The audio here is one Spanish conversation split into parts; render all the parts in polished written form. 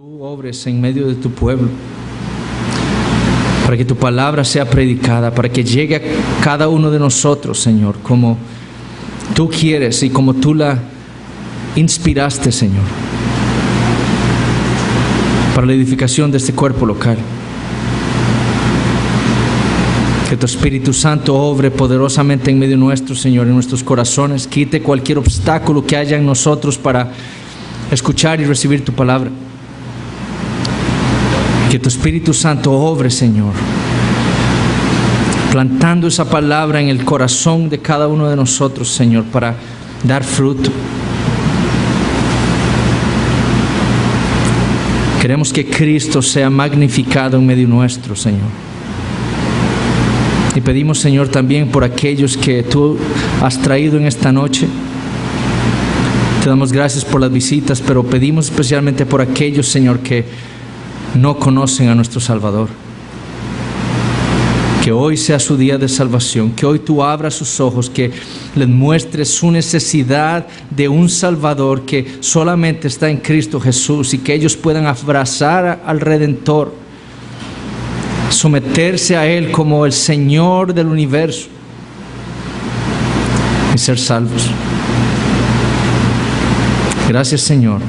Tú obres en medio de tu pueblo, para que tu palabra sea predicada, para que llegue a cada uno de nosotros, Señor, como tú quieres y como tú la inspiraste, Señor, para la edificación de este cuerpo local. Que tu Espíritu Santo obre poderosamente en medio nuestro, Señor, en nuestros corazones. Quite cualquier obstáculo que haya en nosotros para escuchar y recibir tu palabra. Que tu Espíritu Santo obre, Señor, plantando esa palabra en el corazón de cada uno de nosotros, Señor, para dar fruto. Queremos que Cristo sea magnificado en medio nuestro, Señor. Y pedimos, Señor, también por aquellos que tú has traído en esta noche. Te damos gracias por las visitas, pero pedimos especialmente por aquellos, Señor, que no conocen a nuestro Salvador. Que hoy sea su día de salvación, que hoy tú abras sus ojos, que les muestres su necesidad de un Salvador que solamente está en Cristo Jesús, y que ellos puedan abrazar al Redentor, someterse a Él como el Señor del universo y ser salvos. Gracias, Señor.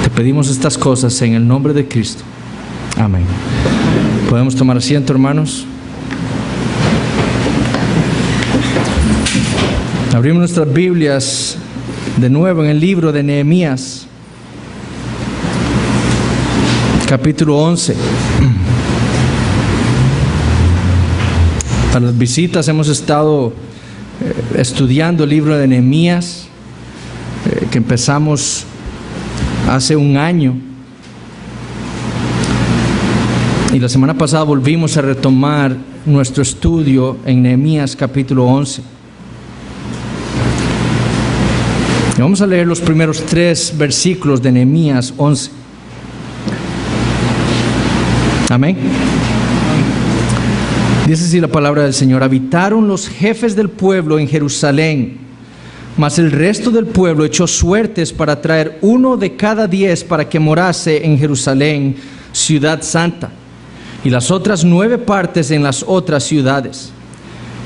Te pedimos estas cosas en el nombre de Cristo. Amén. ¿Podemos tomar asiento, hermanos? Abrimos nuestras Biblias de nuevo en el libro de Nehemías, capítulo 11. Para las visitas hemos estado estudiando el libro de Nehemías, que empezamos hace un año. Y la semana pasada volvimos a retomar nuestro estudio en Nehemías capítulo 11. Y vamos a leer los primeros 3 versículos de Nehemías 11. Amén. Dice así la palabra del Señor: habitaron los jefes del pueblo en Jerusalén, mas el resto del pueblo echó suertes para traer 1 de cada 10 para que morase en Jerusalén, ciudad santa, y las otras 9 partes en las otras ciudades.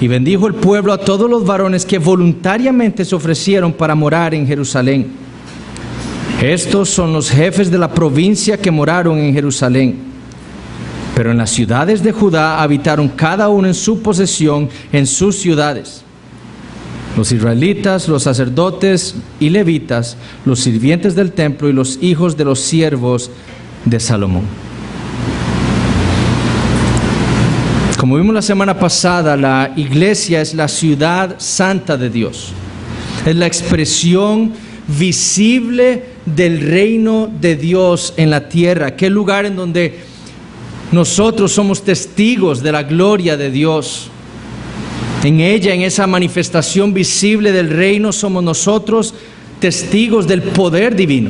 Y bendijo el pueblo a todos los varones que voluntariamente se ofrecieron para morar en Jerusalén. Estos son los jefes de la provincia que moraron en Jerusalén. Pero en las ciudades de Judá habitaron cada uno en su posesión en sus ciudades: los israelitas, los sacerdotes y levitas, los sirvientes del templo y los hijos de los siervos de Salomón. Como vimos la semana pasada, la iglesia es la ciudad santa de Dios. Es la expresión visible del reino de Dios en la tierra. Aquel lugar en donde nosotros somos testigos de la gloria de Dios. En ella, en esa manifestación visible del reino, somos nosotros testigos del poder divino.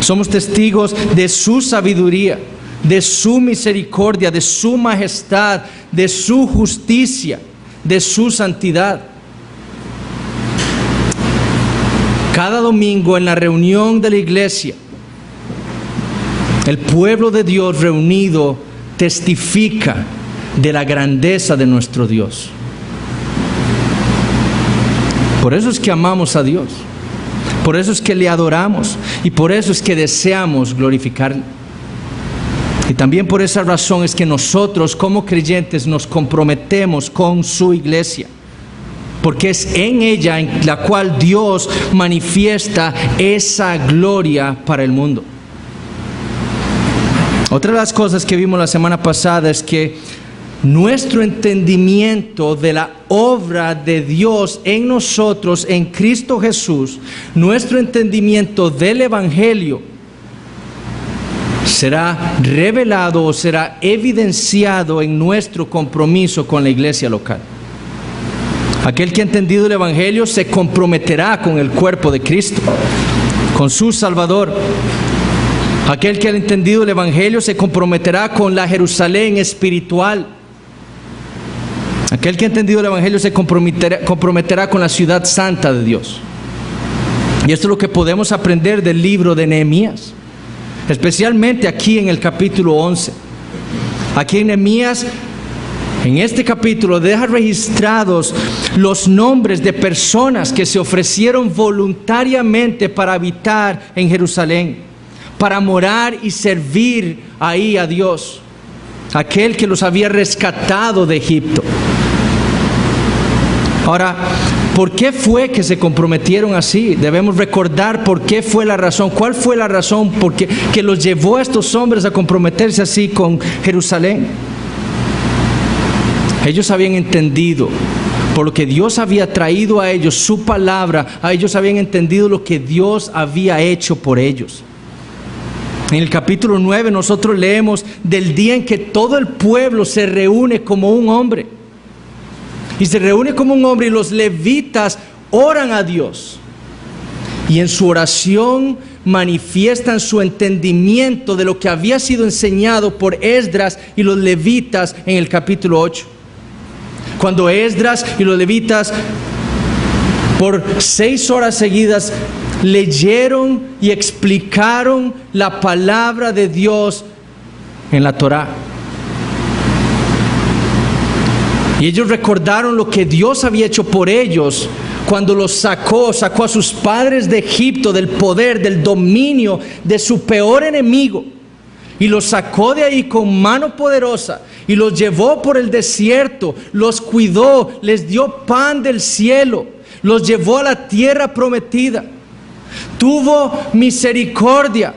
Somos testigos de su sabiduría, de su misericordia, de su majestad, de su justicia, de su santidad. Cada domingo en la reunión de la iglesia, el pueblo de Dios reunido testifica de la grandeza de nuestro Dios. Por eso es que amamos a Dios, por eso es que le adoramos y por eso es que deseamos glorificarle. Y también por esa razón es que nosotros como creyentes nos comprometemos con su iglesia, porque es en ella en la cual Dios manifiesta esa gloria para el mundo. Otra de las cosas que vimos la semana pasada es que nuestro entendimiento de la obra de Dios en nosotros, en Cristo Jesús, nuestro entendimiento del Evangelio será revelado o será evidenciado en nuestro compromiso con la iglesia local. Aquel que ha entendido el Evangelio se comprometerá con el cuerpo de Cristo, con su Salvador. Aquel que ha entendido el Evangelio se comprometerá con la Jerusalén espiritual. Aquel que ha entendido el Evangelio se comprometerá con la ciudad santa de Dios. Y esto es lo que podemos aprender del libro de Nehemías. especialmente aquí en el capítulo 11. Aquí en Nehemías, en este capítulo, deja registrados los nombres de personas que se ofrecieron voluntariamente para habitar en Jerusalén, para morar y servir ahí a Dios, aquel que los había rescatado de Egipto. Ahora, ¿por qué fue que se comprometieron así? Debemos recordar por qué fue la razón. ¿Cuál fue la razón que los llevó a estos hombres a comprometerse así con Jerusalén? Ellos habían entendido, por lo que Dios había traído a ellos su palabra, a ellos habían entendido lo que Dios había hecho por ellos. En el capítulo 9 nosotros leemos del día en que todo el pueblo se reúne como un hombre. Y se reúne como un hombre y los levitas oran a Dios. Y en su oración manifiestan su entendimiento de lo que había sido enseñado por Esdras y los levitas en el capítulo 8. Cuando Esdras y los levitas por 6 horas seguidas leyeron y explicaron la palabra de Dios en la Torá. Y ellos recordaron lo que Dios había hecho por ellos cuando los sacó a sus padres de Egipto, del poder, del dominio de su peor enemigo. Y los sacó de ahí con mano poderosa y los llevó por el desierto, los cuidó, les dio pan del cielo, los llevó a la tierra prometida. Tuvo misericordia,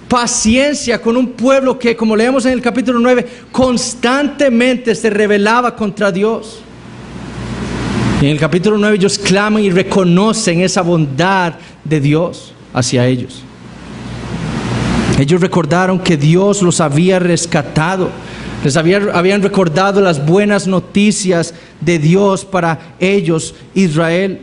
paciencia con un pueblo que, como leemos en el capítulo 9, constantemente se rebelaba contra Dios. Y en el capítulo 9 ellos claman y reconocen esa bondad de Dios hacia ellos. Ellos recordaron que Dios los había rescatado. Habían recordado las buenas noticias de Dios para ellos, Israel.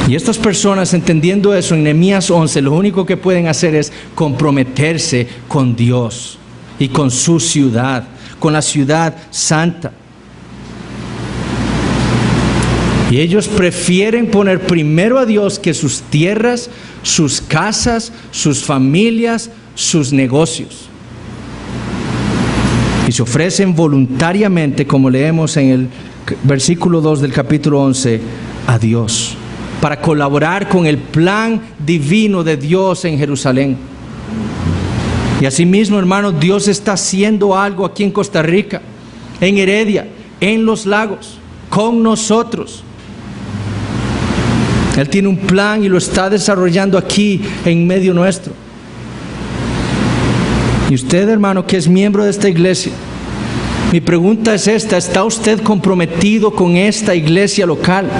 Y estas personas, entendiendo eso en Nehemías 11, lo único que pueden hacer es comprometerse con Dios y con su ciudad, con la ciudad santa. Y ellos prefieren poner primero a Dios que sus tierras, sus casas, sus familias, sus negocios. Y se ofrecen voluntariamente, como leemos en el versículo 2 del capítulo 11, a Dios, para colaborar con el plan divino de Dios en Jerusalén. Y asimismo, hermanos, Dios está haciendo algo aquí en Costa Rica, en Heredia, en Los Lagos, con nosotros. Él tiene un plan y lo está desarrollando aquí en medio nuestro. Y usted, hermano, que es miembro de esta iglesia, mi pregunta es esta: ¿está usted comprometido con esta iglesia local?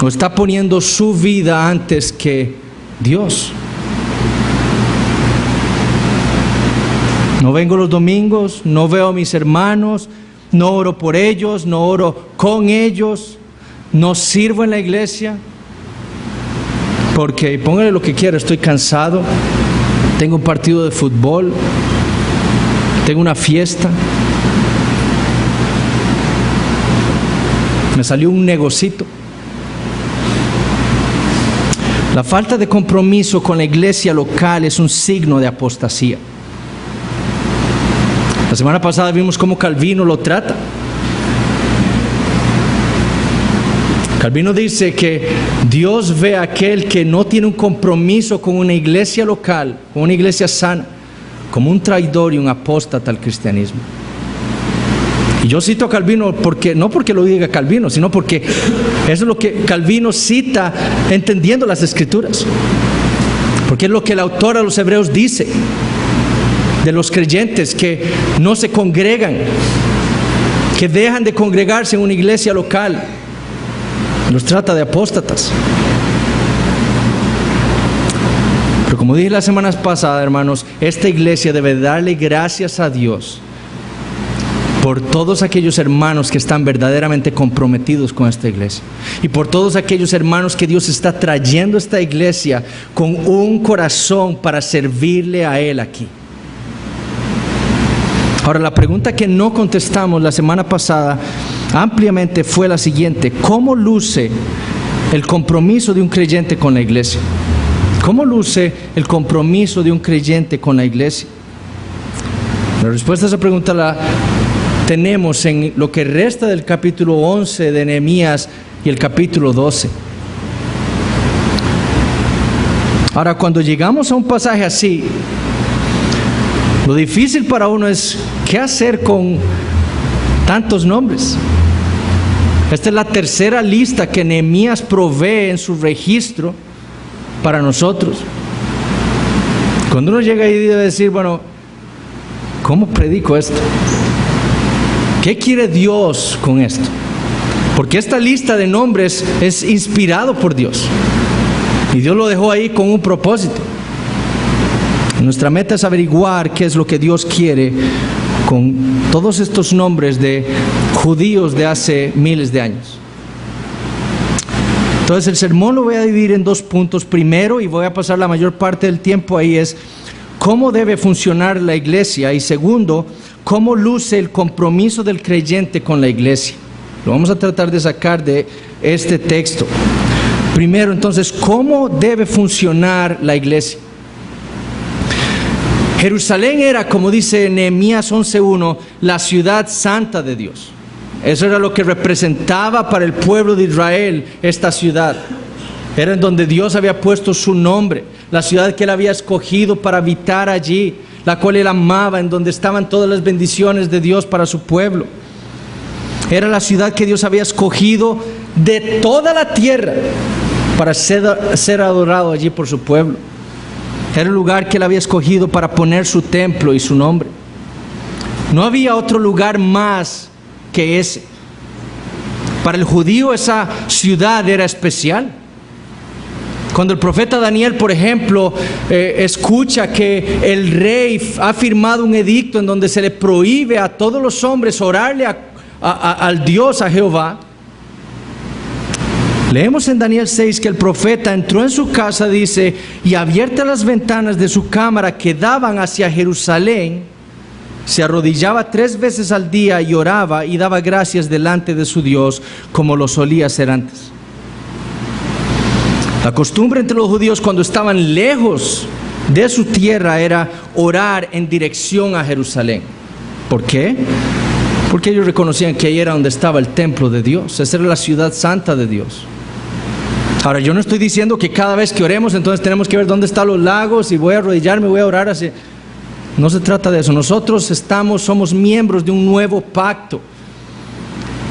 ¿O está poniendo su vida antes que Dios? No vengo los domingos, no veo a mis hermanos, no oro por ellos, no oro con ellos, no sirvo en la iglesia, porque, póngale lo que quiera, estoy cansado, tengo un partido de fútbol, tengo una fiesta, me salió un negocito. La falta de compromiso con la iglesia local es un signo de apostasía. La semana pasada vimos cómo Calvino lo trata. Calvino dice que Dios ve a aquel que no tiene un compromiso con una iglesia local, con una iglesia sana, como un traidor y un apóstata al cristianismo. Y yo cito a Calvino no porque lo diga Calvino, sino porque eso es lo que Calvino cita entendiendo las Escrituras. Porque es lo que el autor a los Hebreos dice de los creyentes que no se congregan, que dejan de congregarse en una iglesia local. Los trata de apóstatas. Pero como dije la semana pasada, hermanos, esta iglesia debe darle gracias a Dios por todos aquellos hermanos que están verdaderamente comprometidos con esta iglesia, y por todos aquellos hermanos que Dios está trayendo a esta iglesia con un corazón para servirle a Él aquí. Ahora, la pregunta que no contestamos la semana pasada ampliamente fue la siguiente: ¿cómo luce el compromiso de un creyente con la iglesia? ¿Cómo luce el compromiso de un creyente con la iglesia? La respuesta a esa pregunta la tenemos en lo que resta del capítulo 11 de Nehemías y el capítulo 12. Ahora, cuando llegamos a un pasaje así, lo difícil para uno es ¿qué hacer con tantos nombres? Esta es la tercera lista que Nehemías provee en su registro para nosotros. Cuando uno llega ahí debe decir, bueno, ¿cómo predico esto? ¿Qué quiere Dios con esto? Porque esta lista de nombres es inspirado por Dios. Y Dios lo dejó ahí con un propósito. Nuestra meta es averiguar qué es lo que Dios quiere con todos estos nombres de judíos de hace miles de años. Entonces el sermón lo voy a dividir en dos puntos. Primero, y voy a pasar la mayor parte del tiempo ahí, es cómo debe funcionar la iglesia. Y segundo, cómo luce el compromiso del creyente con la iglesia. Lo vamos a tratar de sacar de este texto. Primero, entonces, ¿cómo debe funcionar la iglesia? Jerusalén era, como dice Nehemías 11:1, la ciudad santa de Dios. Eso era lo que representaba para el pueblo de Israel esta ciudad. Era en donde Dios había puesto su nombre, la ciudad que Él había escogido para habitar allí, la cual Él amaba, en donde estaban todas las bendiciones de Dios para su pueblo. Era la ciudad que Dios había escogido de toda la tierra para ser adorado allí por su pueblo. Era el lugar que Él había escogido para poner su templo y su nombre. No había otro lugar más que ese. Para el judío esa ciudad era especial. Cuando el profeta Daniel, por ejemplo, escucha que el rey ha firmado un edicto en donde se le prohíbe a todos los hombres orarle al Dios, a Jehová, leemos en Daniel 6 que el profeta entró en su casa, dice, y abiertas las ventanas de su cámara que daban hacia Jerusalén, se arrodillaba 3 veces al día y oraba y daba gracias delante de su Dios, como lo solía hacer antes. La costumbre entre los judíos cuando estaban lejos de su tierra era orar en dirección a Jerusalén. ¿Por qué? Porque ellos reconocían que ahí era donde estaba el templo de Dios. Esa era la ciudad santa de Dios. Ahora, yo no estoy diciendo que cada vez que oremos entonces tenemos que ver dónde están los lagos y voy a arrodillarme, voy a orar así. No se trata de eso. Nosotros somos miembros de un nuevo pacto.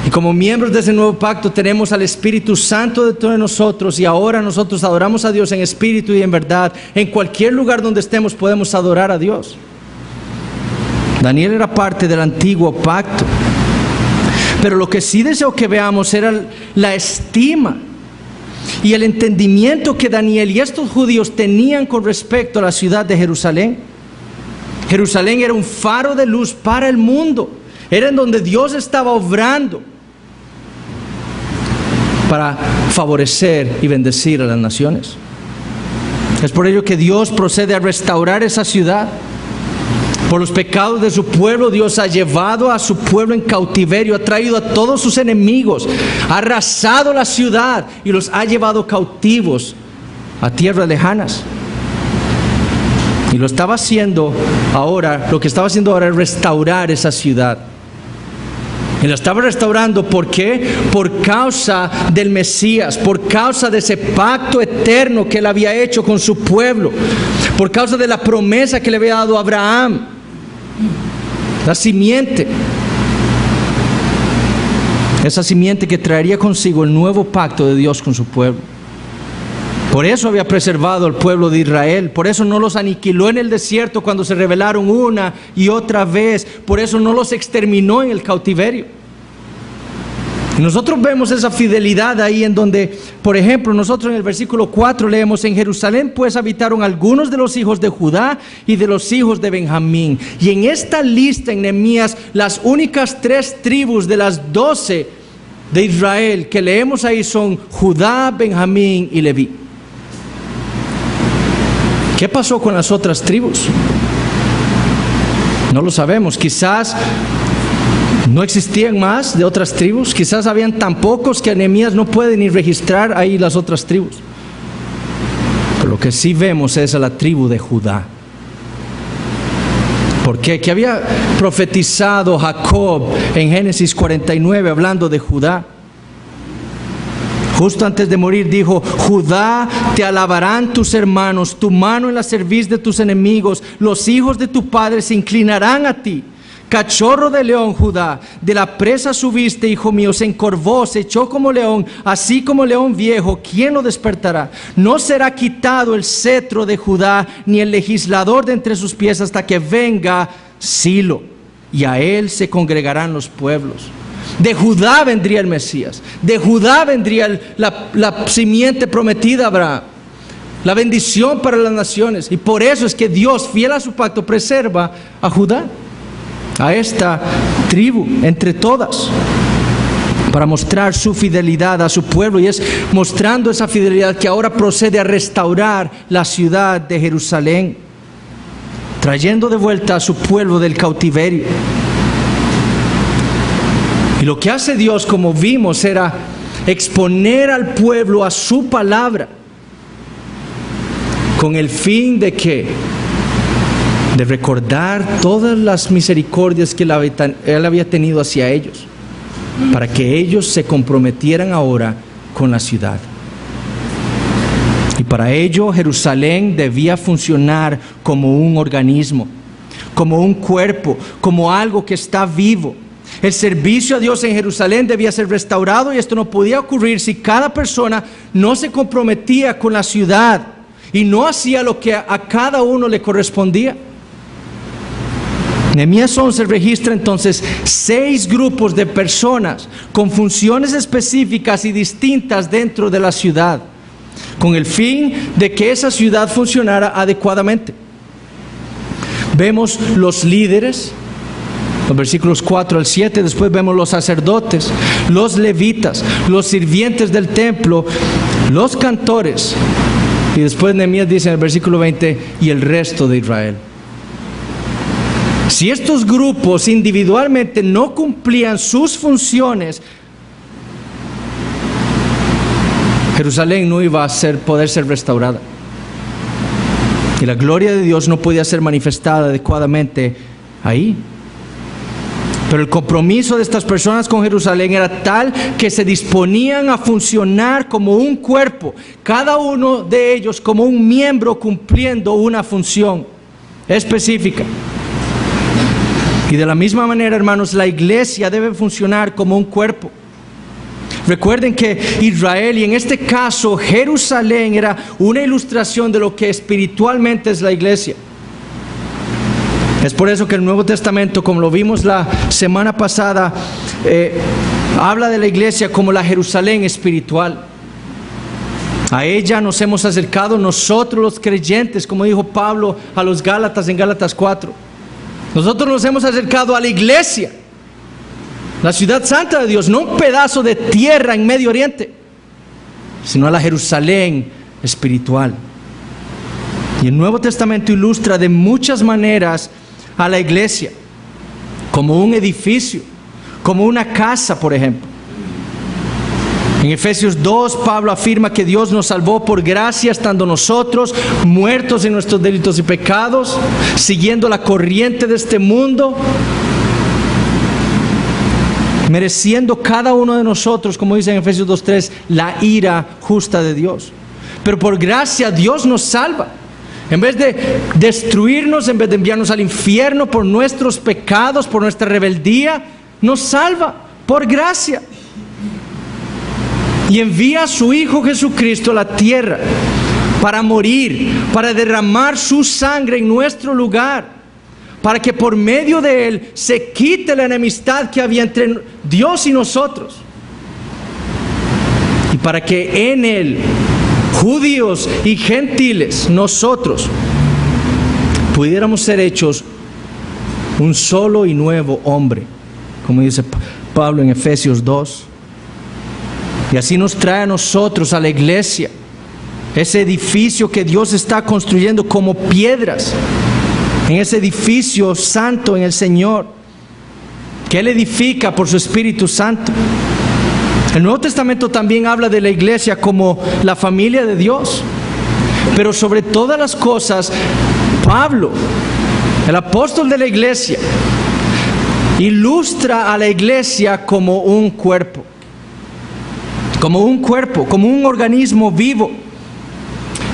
Y como miembros de ese nuevo pacto tenemos al Espíritu Santo dentro de nosotros, y ahora nosotros adoramos a Dios en espíritu y en verdad. En cualquier lugar donde estemos podemos adorar a Dios. Daniel era parte del antiguo pacto. Pero lo que sí deseo que veamos era la estima y el entendimiento que Daniel y estos judíos tenían con respecto a la ciudad de Jerusalén. Jerusalén era un faro de luz para el mundo. Era en donde Dios estaba obrando para favorecer y bendecir a las naciones. Es por ello que Dios procede a restaurar esa ciudad. Por los pecados de su pueblo, Dios ha llevado a su pueblo en cautiverio, ha traído a todos sus enemigos, ha arrasado la ciudad y los ha llevado cautivos a tierras lejanas. Y lo que estaba haciendo ahora es restaurar esa ciudad. Y la estaba restaurando, ¿por qué? Por causa del Mesías, por causa de ese pacto eterno que Él había hecho con su pueblo, por causa de la promesa que le había dado a Abraham, la simiente, esa simiente que traería consigo el nuevo pacto de Dios con su pueblo. Por eso había preservado al pueblo de Israel, por eso no los aniquiló en el desierto cuando se rebelaron una y otra vez, por eso no los exterminó en el cautiverio. Y nosotros vemos esa fidelidad ahí en donde, por ejemplo, nosotros en el versículo 4 leemos: en Jerusalén pues habitaron algunos de los hijos de Judá y de los hijos de Benjamín. Y en esta lista en Nehemías, las únicas 3 tribus de las 12 de Israel que leemos ahí son Judá, Benjamín y Leví. ¿Qué pasó con las otras tribus? No lo sabemos. Quizás No existían más de otras tribus. Quizás habían tan pocos que Nehemías no puede ni registrar ahí las otras tribus. Pero lo que sí vemos es a la tribu de Judá. ¿Por qué? Que había profetizado Jacob en Génesis 49 hablando de Judá. Justo antes de morir dijo: Judá, te alabarán tus hermanos, tu mano en la cerviz de tus enemigos, los hijos de tu padre se inclinarán a ti. Cachorro de león, Judá, de la presa subiste, hijo mío, se encorvó, se echó como león, así como león viejo, ¿quién lo despertará? No será quitado el cetro de Judá, ni el legislador de entre sus pies, hasta que venga Silo, y a él se congregarán los pueblos. De Judá vendría el Mesías, de Judá vendría la simiente prometida a Abraham, la bendición para las naciones. Y por eso es que Dios, fiel a su pacto, preserva a Judá, a esta tribu entre todas, para mostrar su fidelidad a su pueblo. Y es mostrando esa fidelidad que ahora procede a restaurar la ciudad de Jerusalén, trayendo de vuelta a su pueblo del cautiverio. Y lo que hace Dios, como vimos, era exponer al pueblo a su palabra, con el fin de que de recordar todas las misericordias que Él había tenido hacia ellos, para que ellos se comprometieran ahora con la ciudad. Y para ello Jerusalén debía funcionar como un organismo, como un cuerpo, como algo que está vivo. El servicio a Dios en Jerusalén debía ser restaurado, y esto no podía ocurrir si cada persona no se comprometía con la ciudad y no hacía lo que a cada uno le correspondía. Nehemías 11 registra entonces 6 grupos de personas con funciones específicas y distintas dentro de la ciudad, con el fin de que esa ciudad funcionara adecuadamente. Vemos los líderes, los versículos 4 al 7, después vemos los sacerdotes, los levitas, los sirvientes del templo, los cantores, y después Nehemías dice en el versículo 20, y el resto de Israel. Si estos grupos individualmente no cumplían sus funciones, Jerusalén no iba a poder ser restaurada, y la gloria de Dios no podía ser manifestada adecuadamente ahí. Pero el compromiso de estas personas con Jerusalén era tal que se disponían a funcionar como un cuerpo, cada uno de ellos como un miembro cumpliendo una función específica. Y de la misma manera, hermanos, la iglesia debe funcionar como un cuerpo. Recuerden que Israel, y en este caso Jerusalén, era una ilustración de lo que espiritualmente es la iglesia. Es por eso que el Nuevo Testamento, como lo vimos la semana pasada, habla de la iglesia como la Jerusalén espiritual. A ella nos hemos acercado nosotros los creyentes, como dijo Pablo a los Gálatas en Gálatas 4. Nosotros nos hemos acercado a la iglesia, la ciudad santa de Dios, no un pedazo de tierra en Medio Oriente, sino a la Jerusalén espiritual. Y el Nuevo Testamento ilustra de muchas maneras a la iglesia, como un edificio, como una casa, por ejemplo. En Efesios 2, Pablo afirma que Dios nos salvó por gracia, estando nosotros muertos en nuestros delitos y pecados, siguiendo la corriente de este mundo, mereciendo cada uno de nosotros, como dice en Efesios 2:3, la ira justa de Dios. Pero por gracia Dios nos salva. En vez de destruirnos, en vez de enviarnos al infierno por nuestros pecados, por nuestra rebeldía, nos salva por gracia. Y envía a su Hijo Jesucristo a la tierra para morir, para derramar su sangre en nuestro lugar, para que por medio de Él se quite la enemistad que había entre Dios y nosotros, y para que en Él, judíos y gentiles, nosotros pudiéramos ser hechos un solo y nuevo hombre, como dice Pablo en Efesios 2. Y así nos trae a nosotros, a la iglesia, ese edificio que Dios está construyendo como piedras, en ese edificio santo en el Señor, que Él edifica por su Espíritu Santo. El Nuevo Testamento también habla de la iglesia como la familia de Dios. Pero sobre todas las cosas, Pablo, el apóstol de la iglesia, ilustra a la iglesia como un cuerpo. Como un cuerpo, como un organismo vivo.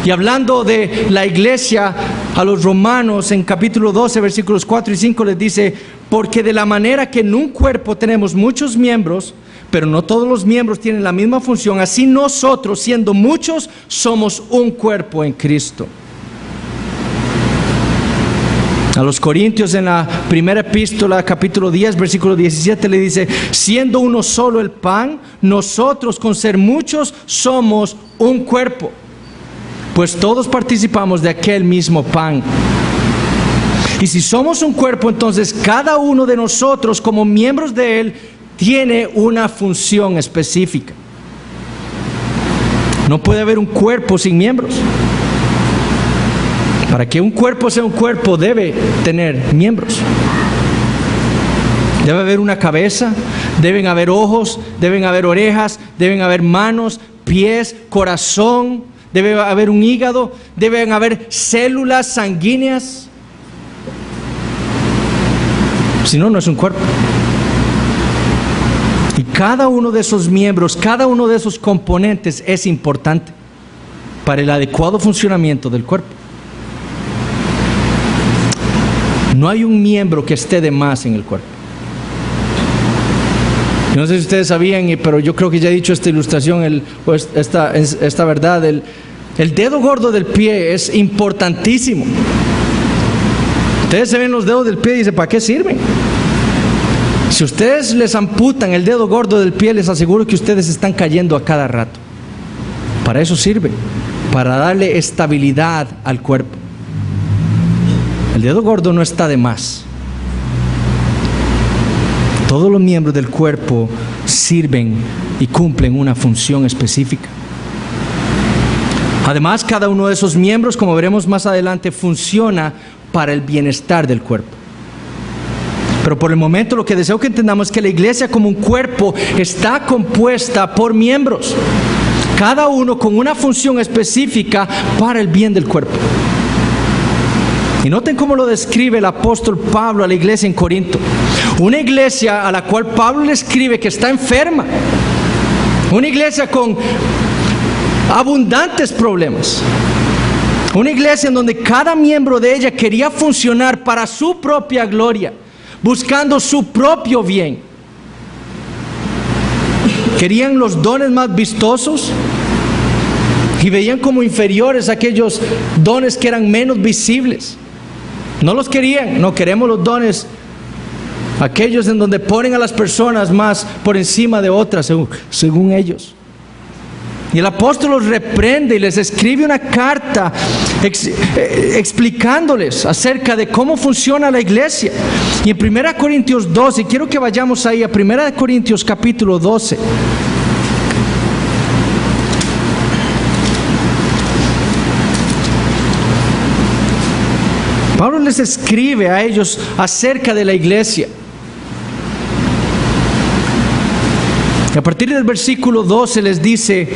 Y hablando de la iglesia, a los romanos en capítulo 12, versículos 4 y 5 les dice: porque de la manera que en un cuerpo tenemos muchos miembros, pero no todos los miembros tienen la misma función, así nosotros, siendo muchos, somos un cuerpo en Cristo. A los Corintios, en la primera epístola, capítulo 10, versículo 17, le dice: siendo uno solo el pan, nosotros con ser muchos somos un cuerpo, pues todos participamos de aquel mismo pan. Y si somos un cuerpo, entonces cada uno de nosotros como miembros de él tiene una función específica. No puede haber un cuerpo sin miembros. Para que un cuerpo sea un cuerpo, debe tener miembros. Debe haber una cabeza, deben haber ojos, deben haber orejas, deben haber manos, pies, corazón, debe haber un hígado, deben haber células sanguíneas. Si no, no es un cuerpo. Y cada uno de esos miembros, cada uno de esos componentes es importante para el adecuado funcionamiento del cuerpo. No hay un miembro que esté de más en el cuerpo. Yo no sé si ustedes sabían, pero yo creo que ya he dicho esta ilustración, esta verdad. El dedo gordo del pie es importantísimo. Ustedes se ven los dedos del pie y dicen: ¿para qué sirven? Si ustedes les amputan el dedo gordo del pie, les aseguro que ustedes están cayendo a cada rato. Para eso sirve, para darle estabilidad al cuerpo. El dedo gordo no está de más. Todos los miembros del cuerpo sirven y cumplen una función específica. Además, cada uno de esos miembros, como veremos más adelante, funciona para el bienestar del cuerpo. Pero por el momento lo que deseo que entendamos es que la iglesia como un cuerpo está compuesta por miembros, cada uno con una función específica para el bien del cuerpo. Y noten cómo lo describe el apóstol Pablo a la iglesia en Corinto. Una iglesia a la cual Pablo le escribe que está enferma. Una iglesia con abundantes problemas. Una iglesia en donde cada miembro de ella quería funcionar para su propia gloria, buscando su propio bien. Querían los dones más vistosos y veían como inferiores aquellos dones que eran menos visibles. No los querían, no queremos los dones, aquellos en donde ponen a las personas más por encima de otras, según ellos. Y el apóstol los reprende y les escribe una carta explicándoles acerca de cómo funciona la iglesia. Y en 1 Corintios 12, quiero que vayamos ahí a 1 Corintios capítulo 12. Pablo les escribe a ellos acerca de la iglesia. Y a partir del versículo 12 les dice: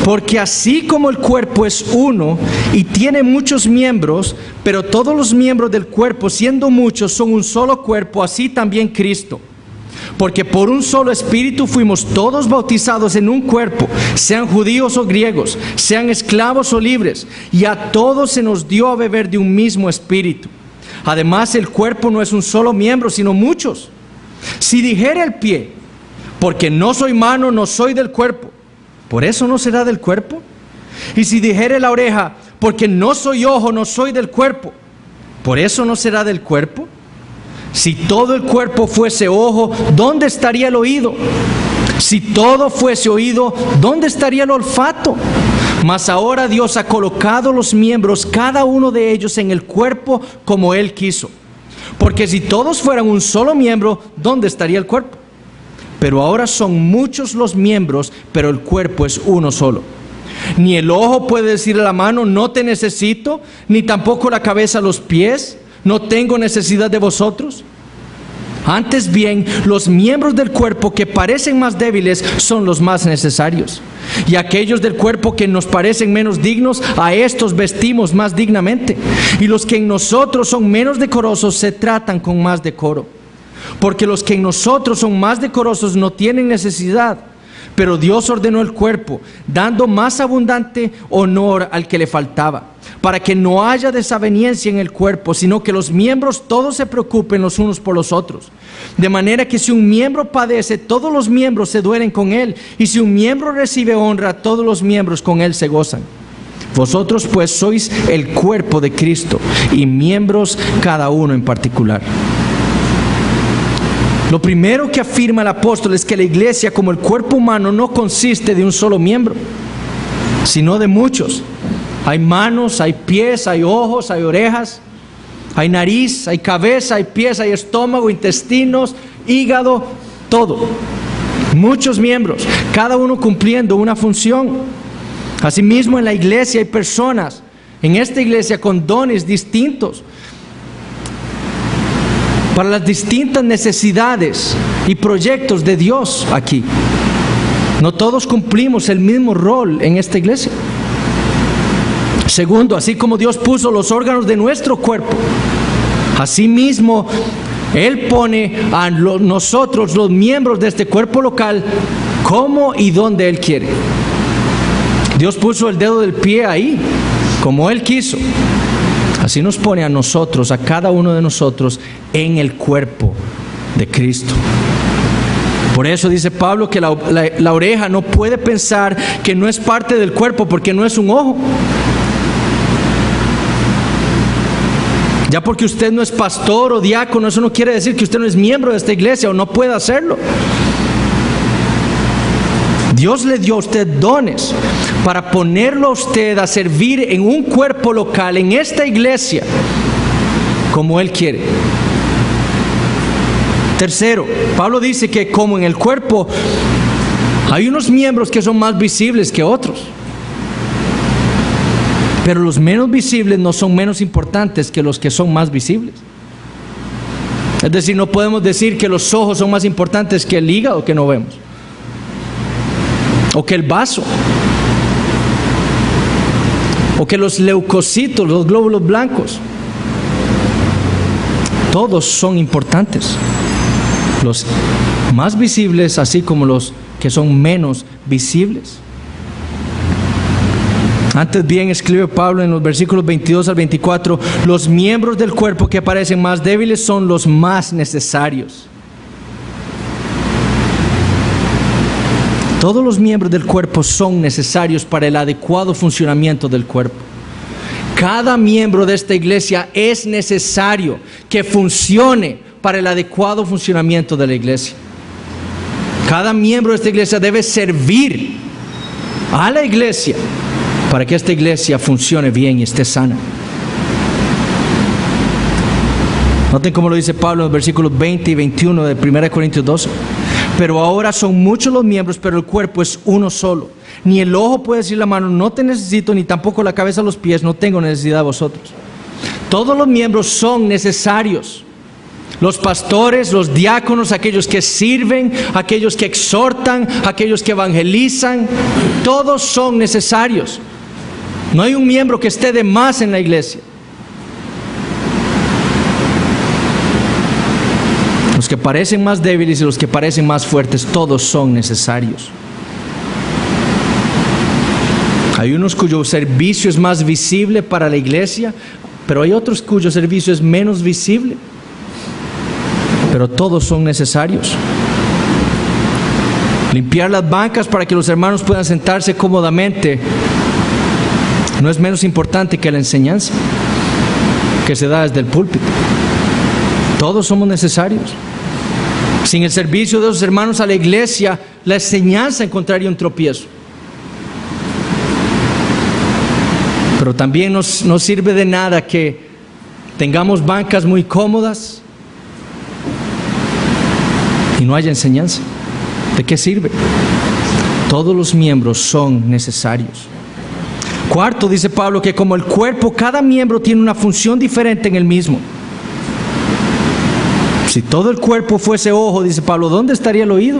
porque así como el cuerpo es uno y tiene muchos miembros, pero todos los miembros del cuerpo, siendo muchos, son un solo cuerpo, así también Cristo. Porque por un solo espíritu fuimos todos bautizados en un cuerpo, sean judíos o griegos, sean esclavos o libres, y a todos se nos dio a beber de un mismo espíritu. Además, el cuerpo no es un solo miembro, sino muchos. Si dijere el pie: porque no soy mano, no soy del cuerpo, ¿por eso no será del cuerpo? Y si dijere la oreja: porque no soy ojo, no soy del cuerpo, ¿por eso no será del cuerpo? Si todo el cuerpo fuese ojo, ¿dónde estaría el oído? Si todo fuese oído, ¿dónde estaría el olfato? Mas ahora Dios ha colocado los miembros, cada uno de ellos, en el cuerpo como Él quiso. Porque si todos fueran un solo miembro, ¿dónde estaría el cuerpo? Pero ahora son muchos los miembros, pero el cuerpo es uno solo. Ni el ojo puede decir a la mano: no te necesito, ni tampoco la cabeza a los pies: no tengo necesidad de vosotros. Antes bien, los miembros del cuerpo que parecen más débiles son los más necesarios. Y aquellos del cuerpo que nos parecen menos dignos, a estos vestimos más dignamente. Y los que en nosotros son menos decorosos se tratan con más decoro. Porque los que en nosotros son más decorosos no tienen necesidad. Pero Dios ordenó el cuerpo, dando más abundante honor al que le faltaba, para que no haya desaveniencia en el cuerpo, sino que los miembros todos se preocupen los unos por los otros. De manera que si un miembro padece, todos los miembros se duelen con él, y si un miembro recibe honra, todos los miembros con él se gozan. Vosotros pues sois el cuerpo de Cristo, y miembros cada uno en particular. Lo primero que afirma el apóstol es que la iglesia, como el cuerpo humano, no consiste de un solo miembro, sino de muchos. Hay manos, hay pies, hay ojos, hay orejas, hay nariz, hay cabeza, hay pies, hay estómago, intestinos, hígado, todo. Muchos miembros, cada uno cumpliendo una función. Asimismo, en la iglesia hay personas, en esta iglesia, con dones distintos para las distintas necesidades y proyectos de Dios aquí. No todos cumplimos el mismo rol en esta iglesia. Segundo, así como Dios puso los órganos de nuestro cuerpo, asimismo Él pone a nosotros, los miembros de este cuerpo local, como y donde Él quiere. Dios puso el dedo del pie ahí, como Él quiso. Así nos pone a nosotros, a cada uno de nosotros, en el cuerpo de Cristo. Por eso dice Pablo que la oreja no puede pensar que no es parte del cuerpo porque no es un ojo. Ya porque usted no es pastor o diácono, eso no quiere decir que usted no es miembro de esta iglesia o no puede hacerlo. Dios le dio a usted dones para ponerlo a usted a servir en un cuerpo local, en esta iglesia, como Él quiere. Tercero, Pablo dice que como en el cuerpo hay unos miembros que son más visibles que otros, pero los menos visibles no son menos importantes que los que son más visibles. Es decir, no podemos decir que los ojos son más importantes que el hígado que no vemos, o que el vaso, o que los leucocitos, los glóbulos blancos. Todos son importantes, los más visibles así como los que son menos visibles. Antes bien, escribe Pablo en los versículos 22 al 24, los miembros del cuerpo que parecen más débiles son los más necesarios. Todos los miembros del cuerpo son necesarios para el adecuado funcionamiento del cuerpo. Cada miembro de esta iglesia es necesario que funcione para el adecuado funcionamiento de la iglesia. Cada miembro de esta iglesia debe servir a la iglesia para que esta iglesia funcione bien y esté sana. Noten cómo lo dice Pablo en los versículos 20 y 21 de 1 Corintios 12. Pero ahora son muchos los miembros, pero el cuerpo es uno solo. Ni el ojo puede decir a la mano, no te necesito, ni tampoco la cabeza a los pies, no tengo necesidad de vosotros. Todos los miembros son necesarios. Los pastores, los diáconos, aquellos que sirven, aquellos que exhortan, aquellos que evangelizan, todos son necesarios. No hay un miembro que esté de más en la iglesia. Los que parecen más débiles y los que parecen más fuertes, todos son necesarios. Hay unos cuyo servicio es más visible para la iglesia, pero hay otros cuyo servicio es menos visible. Pero todos son necesarios. Limpiar las bancas para que los hermanos puedan sentarse cómodamente no es menos importante que la enseñanza que se da desde el púlpito. Todos somos necesarios. Sin el servicio de los hermanos a la iglesia, la enseñanza encontraría un tropiezo. Pero también no sirve de nada que tengamos bancas muy cómodas y no haya enseñanza. ¿De qué sirve? Todos los miembros son necesarios. Cuarto, dice Pablo que como el cuerpo, cada miembro tiene una función diferente en el mismo. Si todo el cuerpo fuese ojo, dice Pablo, ¿dónde estaría el oído?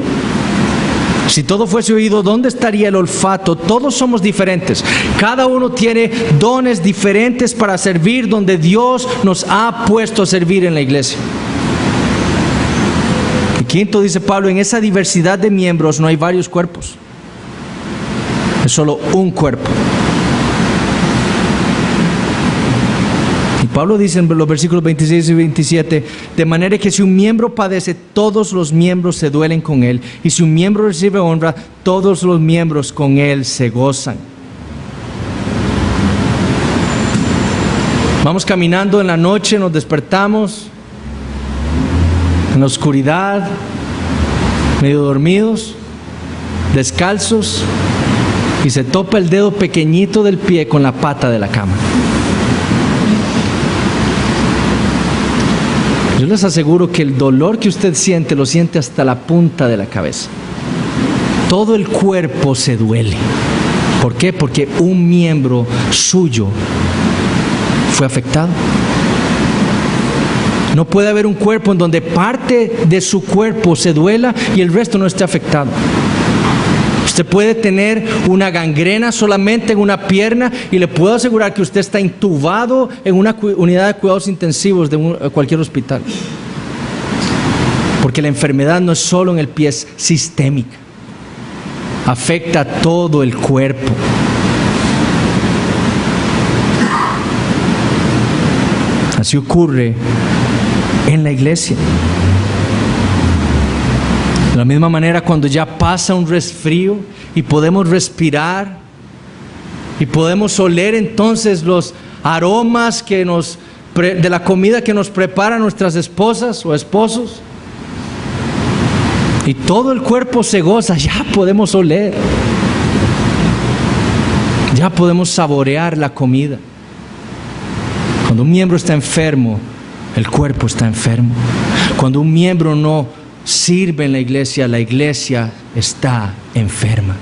Si todo fuese oído, ¿dónde estaría el olfato? Todos somos diferentes. Cada uno tiene dones diferentes para servir donde Dios nos ha puesto a servir en la iglesia. Y quinto, dice Pablo, en esa diversidad de miembros no hay varios cuerpos. Es solo un cuerpo. Y Pablo dice en los versículos 26 y 27, de manera que si un miembro padece, todos los miembros se duelen con él. Y si un miembro recibe honra, todos los miembros con él se gozan. Vamos caminando en la noche, nos despertamos en la oscuridad, medio dormidos, descalzos, y se topa el dedo pequeñito del pie con la pata de la cama. Yo les aseguro que el dolor que usted siente, lo siente hasta la punta de la cabeza. Todo el cuerpo se duele. ¿Por qué? Porque un miembro suyo fue afectado. No puede haber un cuerpo en donde parte de su cuerpo se duela y el resto no esté afectado. Usted puede tener una gangrena solamente en una pierna y le puedo asegurar que usted está intubado en una unidad de cuidados intensivos de cualquier hospital. Porque la enfermedad no es solo en el pie, es sistémica. Afecta a todo el cuerpo. Así ocurre en la iglesia. De la misma manera, cuando ya pasa un resfrío y podemos respirar y podemos oler entonces los aromas de la comida que nos preparan nuestras esposas o esposos, y todo el cuerpo se goza, ya podemos oler, ya podemos saborear la comida. Cuando un miembro está enfermo, el cuerpo está enfermo. Cuando un miembro no sirve en la iglesia está enferma.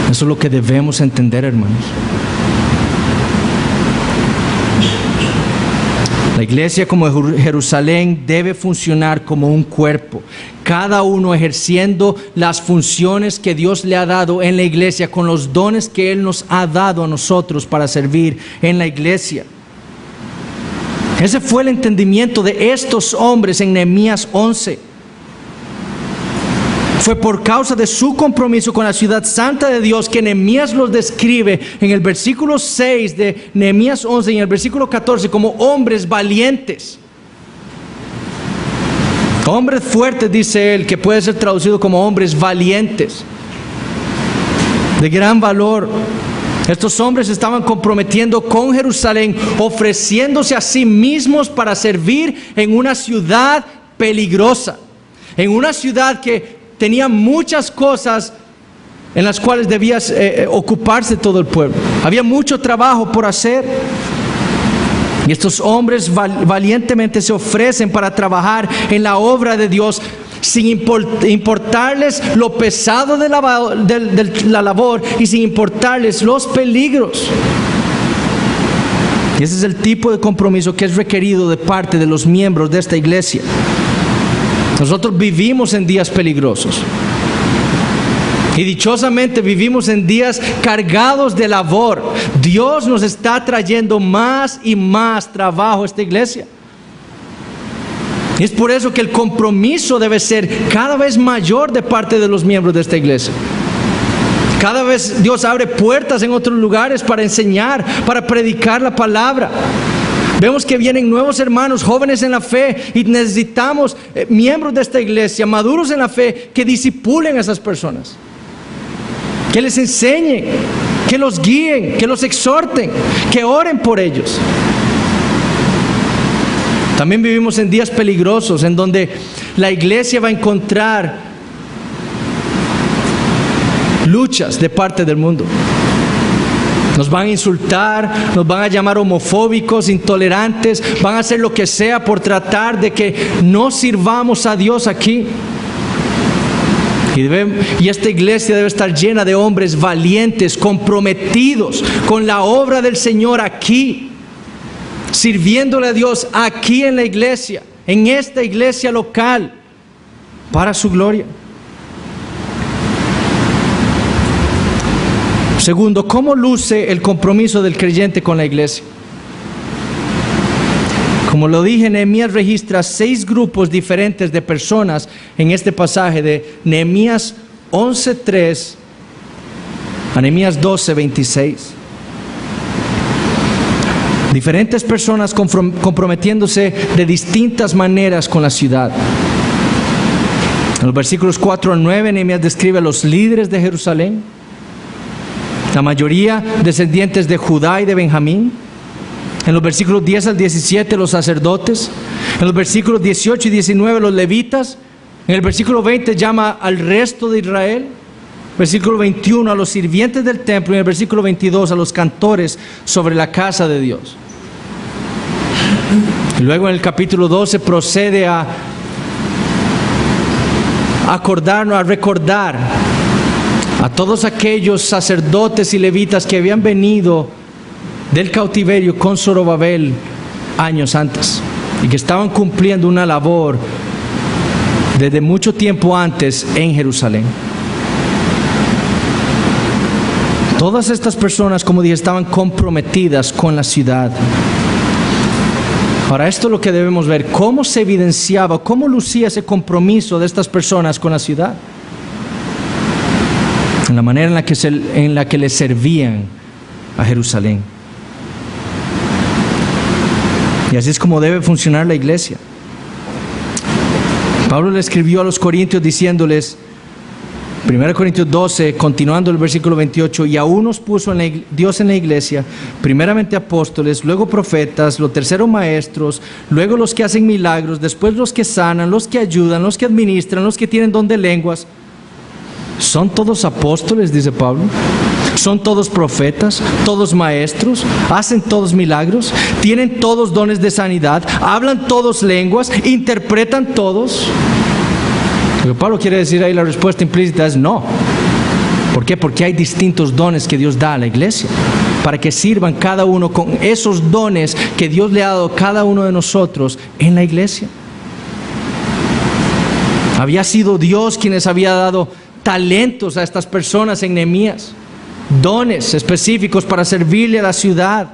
Eso es lo que debemos entender, hermanos. La iglesia como Jerusalén debe funcionar como un cuerpo, cada uno ejerciendo las funciones que Dios le ha dado en la iglesia, con los dones que Él nos ha dado a nosotros para servir en la iglesia. Ese fue el entendimiento de estos hombres en Nehemías 11. Fue por causa de su compromiso con la ciudad santa de Dios que Nehemías los describe en el versículo 6 de Nehemías 11 y en el versículo 14 como hombres valientes. Hombres fuertes, dice él, que puede ser traducido como hombres valientes, de gran valor. Estos hombres estaban comprometiendo con Jerusalén, ofreciéndose a sí mismos para servir en una ciudad peligrosa, en una ciudad que tenía muchas cosas en las cuales debía ocuparse todo el pueblo. Había mucho trabajo por hacer. Y estos hombres valientemente se ofrecen para trabajar en la obra de Dios, sin importarles lo pesado de la labor y sin importarles los peligros. Y ese es el tipo de compromiso que es requerido de parte de los miembros de esta iglesia. Nosotros vivimos en días peligrosos. Y dichosamente vivimos en días cargados de labor. Dios nos está trayendo más y más trabajo a esta iglesia. Y es por eso que el compromiso debe ser cada vez mayor de parte de los miembros de esta iglesia. Cada vez Dios abre puertas en otros lugares para enseñar, para predicar la palabra. Vemos que vienen nuevos hermanos, jóvenes en la fe, y necesitamos miembros de esta iglesia, maduros en la fe, que discipulen a esas personas, que les enseñen, que los guíen, que los exhorten, que oren por ellos. También vivimos en días peligrosos en donde la iglesia va a encontrar luchas de parte del mundo. Nos van a insultar, nos van a llamar homofóbicos, intolerantes, van a hacer lo que sea por tratar de que no sirvamos a Dios aquí. Y esta iglesia debe estar llena de hombres valientes, comprometidos con la obra del Señor aquí. sirviéndole a Dios aquí en la iglesia, en esta iglesia local, para su gloria. Segundo, ¿cómo luce el compromiso del creyente con la iglesia? Como lo dije, Nehemías registra 6 grupos diferentes de personas en este pasaje de Nehemías 11:3 a Nehemías 12:26. Diferentes personas comprometiéndose de distintas maneras con la ciudad. En los versículos 4 al 9, Nehemías describe a los líderes de Jerusalén, la mayoría descendientes de Judá y de Benjamín. En los versículos 10 al 17, los sacerdotes. En los versículos 18 y 19, los levitas. En el versículo 20 llama al resto de Israel. Versículo 21 a los sirvientes del templo. Y en el versículo 22 a los cantores sobre la casa de Dios. Y luego en el capítulo 12 procede a recordar a todos aquellos sacerdotes y levitas que habían venido del cautiverio con Zorobabel años antes y que estaban cumpliendo una labor desde mucho tiempo antes en Jerusalén. Todas estas personas, como dije, estaban comprometidas con la ciudad. Ahora, esto es lo que debemos ver, cómo se evidenciaba, cómo lucía ese compromiso de estas personas con la ciudad, en la manera en la que le servían a Jerusalén. Y así es como debe funcionar la iglesia. Pablo le escribió a los corintios diciéndoles, 1 Corintios 12, continuando el versículo 28, y aún nos puso Dios en la iglesia, primeramente apóstoles, luego profetas, los terceros maestros, luego los que hacen milagros, después los que sanan, los que ayudan, los que administran, los que tienen don de lenguas. ¿Son todos apóstoles?, dice Pablo. ¿Son todos profetas? ¿Todos maestros? ¿Hacen todos milagros? ¿Tienen todos dones de sanidad? ¿Hablan todos lenguas? ¿Interpretan todos? Lo que Pablo quiere decir ahí, la respuesta implícita es no. ¿Por qué? Porque hay distintos dones que Dios da a la iglesia para que sirvan cada uno con esos dones que Dios le ha dado a cada uno de nosotros en la iglesia. Había sido Dios quien les había dado talentos a estas personas en Nehemías, dones específicos para servirle a la ciudad.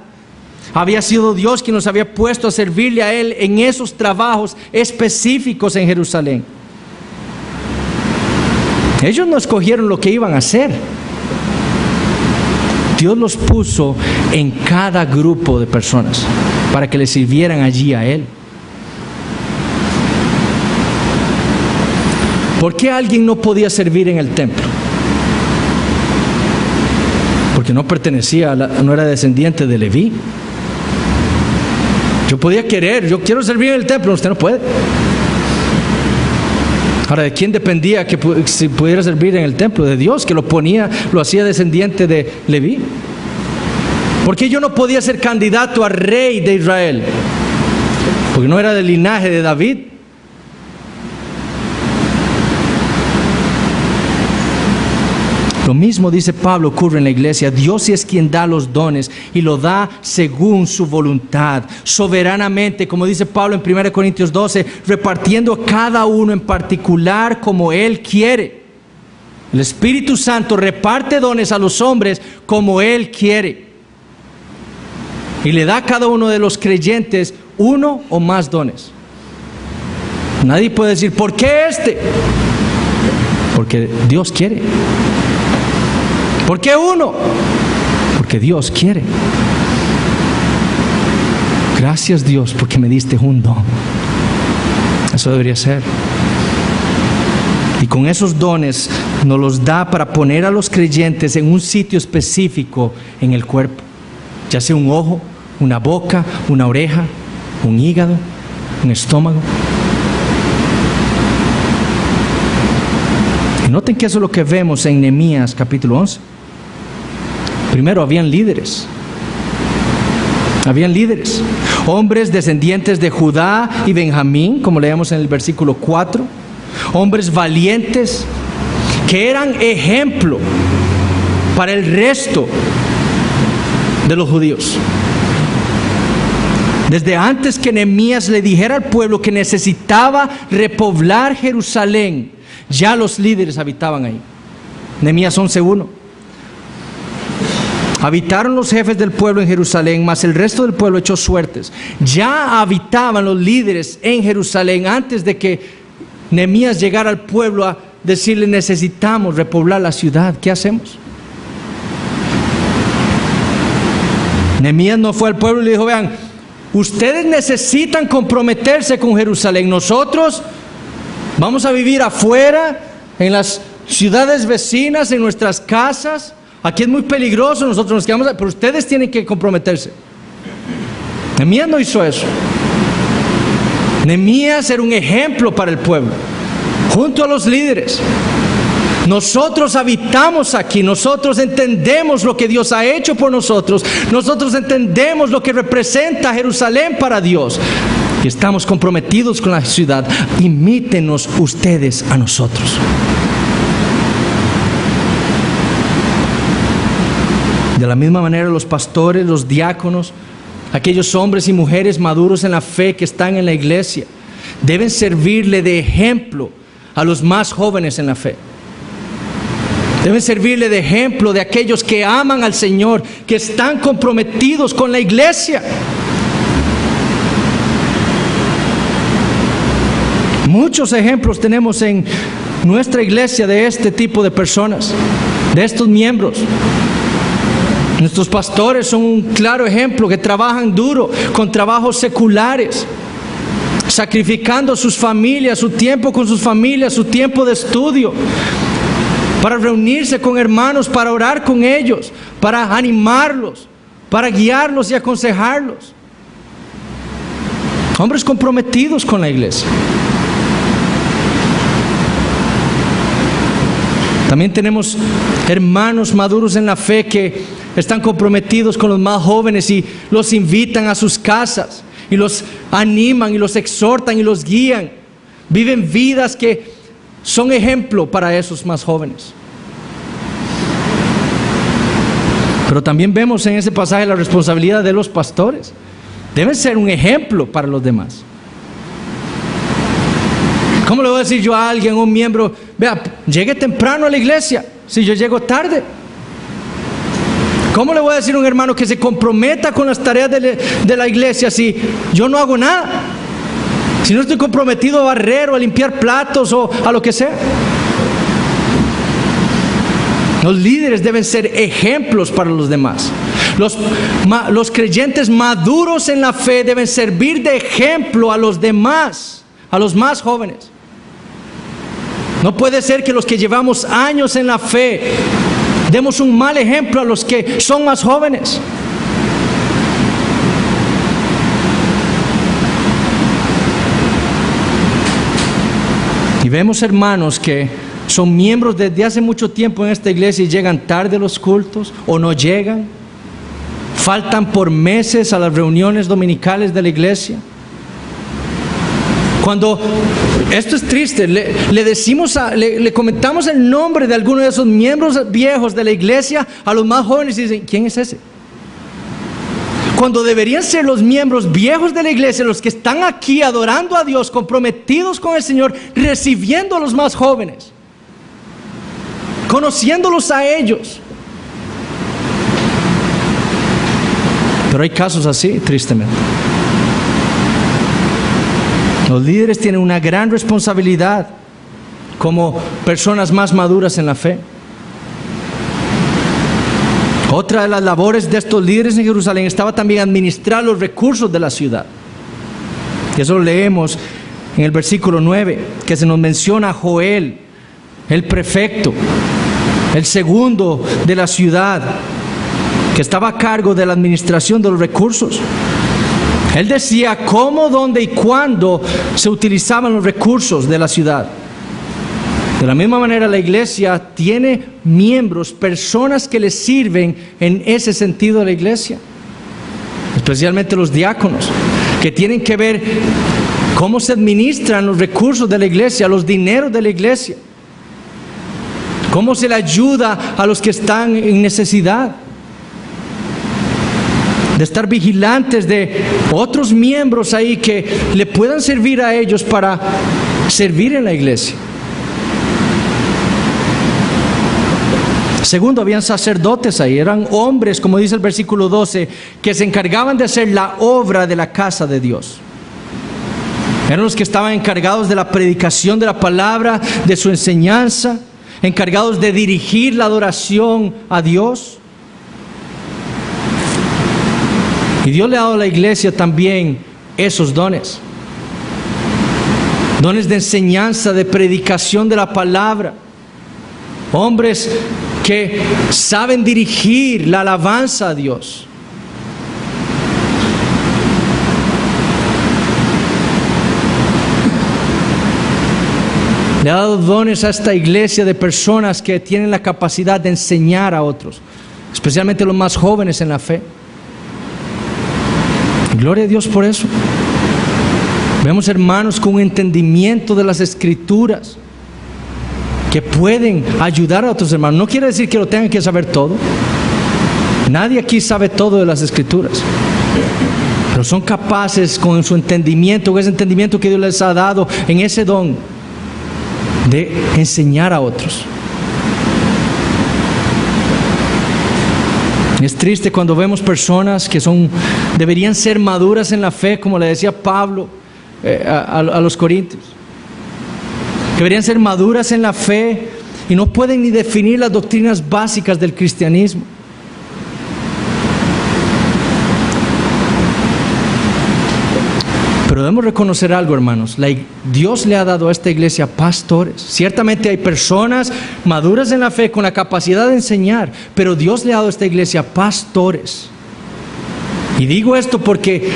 Había sido Dios quien los había puesto a servirle a Él en esos trabajos específicos en Jerusalén. Ellos no escogieron lo que iban a hacer. Dios los puso en cada grupo de personas para que le sirvieran allí a Él. ¿Por qué alguien no podía servir en el templo? Porque no pertenecía, no era descendiente de Leví. Yo quiero servir en el templo, usted no puede. Ahora, ¿de quién dependía que si pudiera servir en el templo? De Dios, que lo hacía descendiente de Leví. ¿Por qué yo no podía ser candidato a rey de Israel? Porque no era del linaje de David. Lo mismo, dice Pablo, ocurre en la iglesia. Dios es quien da los dones y lo da según su voluntad, soberanamente, como dice Pablo en 1 Corintios 12, repartiendo a cada uno en particular como Él quiere. El Espíritu Santo reparte dones a los hombres como Él quiere. Y le da a cada uno de los creyentes uno o más dones. Nadie puede decir, ¿por qué este? Porque Dios quiere. ¿Por qué uno? Porque Dios quiere. Gracias, Dios, porque me diste un don. Eso debería ser. Y con esos dones nos los da para poner a los creyentes en un sitio específico en el cuerpo. Ya sea un ojo, una boca, una oreja, un hígado, un estómago. Y noten que eso es lo que vemos en Nehemías capítulo 11. Primero, habían líderes. Habían líderes. Hombres descendientes de Judá y Benjamín, como leemos en el versículo 4. Hombres valientes que eran ejemplo para el resto de los judíos. Desde antes que Nehemías le dijera al pueblo que necesitaba repoblar Jerusalén, ya los líderes habitaban ahí. Nehemías 11:1. Habitaron los jefes del pueblo en Jerusalén, mas el resto del pueblo echó suertes. Ya habitaban los líderes en Jerusalén antes de que Nehemías llegara al pueblo a decirle: necesitamos repoblar la ciudad. ¿Qué hacemos? Nehemías no fue al pueblo y le dijo: vean, ustedes necesitan comprometerse con Jerusalén. Nosotros vamos a vivir afuera, en las ciudades vecinas, en nuestras casas. Aquí es muy peligroso, nosotros nos quedamos, pero ustedes tienen que comprometerse. Nehemías no hizo eso. Nehemías era un ejemplo para el pueblo, junto a los líderes. Nosotros habitamos aquí, nosotros entendemos lo que Dios ha hecho por nosotros, nosotros entendemos lo que representa Jerusalén para Dios y estamos comprometidos con la ciudad. Imítenos ustedes a nosotros. De la misma manera, los pastores, los diáconos, aquellos hombres y mujeres maduros en la fe que están en la iglesia, deben servirle de ejemplo a los más jóvenes en la fe. Deben servirle de ejemplo de aquellos que aman al Señor, que están comprometidos con la iglesia. Muchos ejemplos tenemos en nuestra iglesia de este tipo de personas, de estos miembros. Nuestros pastores son un claro ejemplo, que trabajan duro con trabajos seculares, sacrificando sus familias, su tiempo con sus familias, su tiempo de estudio, para reunirse con hermanos, para orar con ellos, para animarlos, para guiarlos y aconsejarlos. Hombres comprometidos con la iglesia. También tenemos hermanos maduros en la fe que están comprometidos con los más jóvenes y los invitan a sus casas y los animan y los exhortan y los guían. Viven vidas que son ejemplo para esos más jóvenes. Pero también vemos en ese pasaje la responsabilidad de los pastores. Deben ser un ejemplo para los demás. ¿Cómo le voy a decir yo a alguien, un miembro: vea, llegue temprano a la iglesia si yo llego tarde? ¿Cómo le voy a decir a un hermano que se comprometa con las tareas de la iglesia si yo no hago nada? Si no estoy comprometido a barrer o a limpiar platos o a lo que sea. Los líderes deben ser ejemplos para los demás. Los creyentes maduros en la fe deben servir de ejemplo a los demás, a los más jóvenes. No puede ser que los que llevamos años en la fe demos un mal ejemplo a los que son más jóvenes. Y vemos hermanos que son miembros desde hace mucho tiempo en esta iglesia y llegan tarde a los cultos o no llegan. Faltan por meses a las reuniones dominicales de la iglesia. Cuando, esto es triste, le comentamos el nombre de alguno de esos miembros viejos de la iglesia a los más jóvenes y dicen: ¿quién es ese? Cuando deberían ser los miembros viejos de la iglesia los que están aquí adorando a Dios, comprometidos con el Señor, recibiendo a los más jóvenes, conociéndolos a ellos. Pero hay casos así, tristemente. Los líderes tienen una gran responsabilidad como personas más maduras en la fe. Otra de las labores de estos líderes en Jerusalén estaba también administrar los recursos de la ciudad. Y eso lo leemos en el versículo 9, que se nos menciona a Joel, el prefecto, el segundo de la ciudad, que estaba a cargo de la administración de los recursos. Él decía cómo, dónde y cuándo se utilizaban los recursos de la ciudad. De la misma manera, la iglesia tiene miembros, personas que le sirven en ese sentido a la iglesia, especialmente los diáconos, que tienen que ver cómo se administran los recursos de la iglesia, los dineros de la iglesia, cómo se le ayuda a los que están en necesidad. de estar vigilantes de otros miembros ahí que le puedan servir a ellos para servir en la iglesia. Segundo, habían sacerdotes ahí, eran hombres, como dice el versículo 12, que se encargaban de hacer la obra de la casa de Dios. Eran los que estaban encargados de la predicación de la palabra, de su enseñanza, encargados de dirigir la adoración a Dios. Y Dios le ha dado a la iglesia también esos dones. Dones de enseñanza, de predicación de la palabra. Hombres que saben dirigir la alabanza a Dios. Le ha dado dones a esta iglesia de personas que tienen la capacidad de enseñar a otros, especialmente los más jóvenes en la fe. Gloria a Dios por eso. Vemos hermanos con un entendimiento de las Escrituras que pueden ayudar a otros hermanos. No quiere decir que lo tengan que saber todo. Nadie aquí sabe todo de las Escrituras. Pero son capaces con su entendimiento, con ese entendimiento que Dios les ha dado en ese don, de enseñar a otros. Es triste cuando vemos personas que deberían ser maduras en la fe, como le decía Pablo a los Corintios. Deberían ser maduras en la fe y no pueden ni definir las doctrinas básicas del cristianismo. Pero debemos reconocer algo, hermanos. Dios le ha dado a esta iglesia pastores. Ciertamente hay personas maduras en la fe con la capacidad de enseñar, pero Dios le ha dado a esta iglesia pastores. Y digo esto porque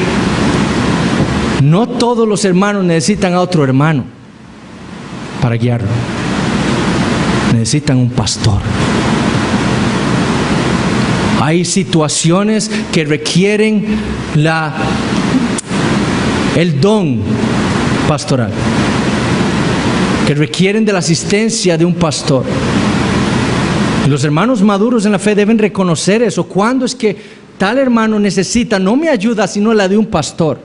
no todos los hermanos necesitan a otro hermano para guiarlo. Necesitan un pastor. Hay situaciones que requieren el don pastoral, que requieren de la asistencia de un pastor. Y los hermanos maduros en la fe deben reconocer eso. Cuando es que tal hermano necesita no mi ayuda, sino la de un pastor.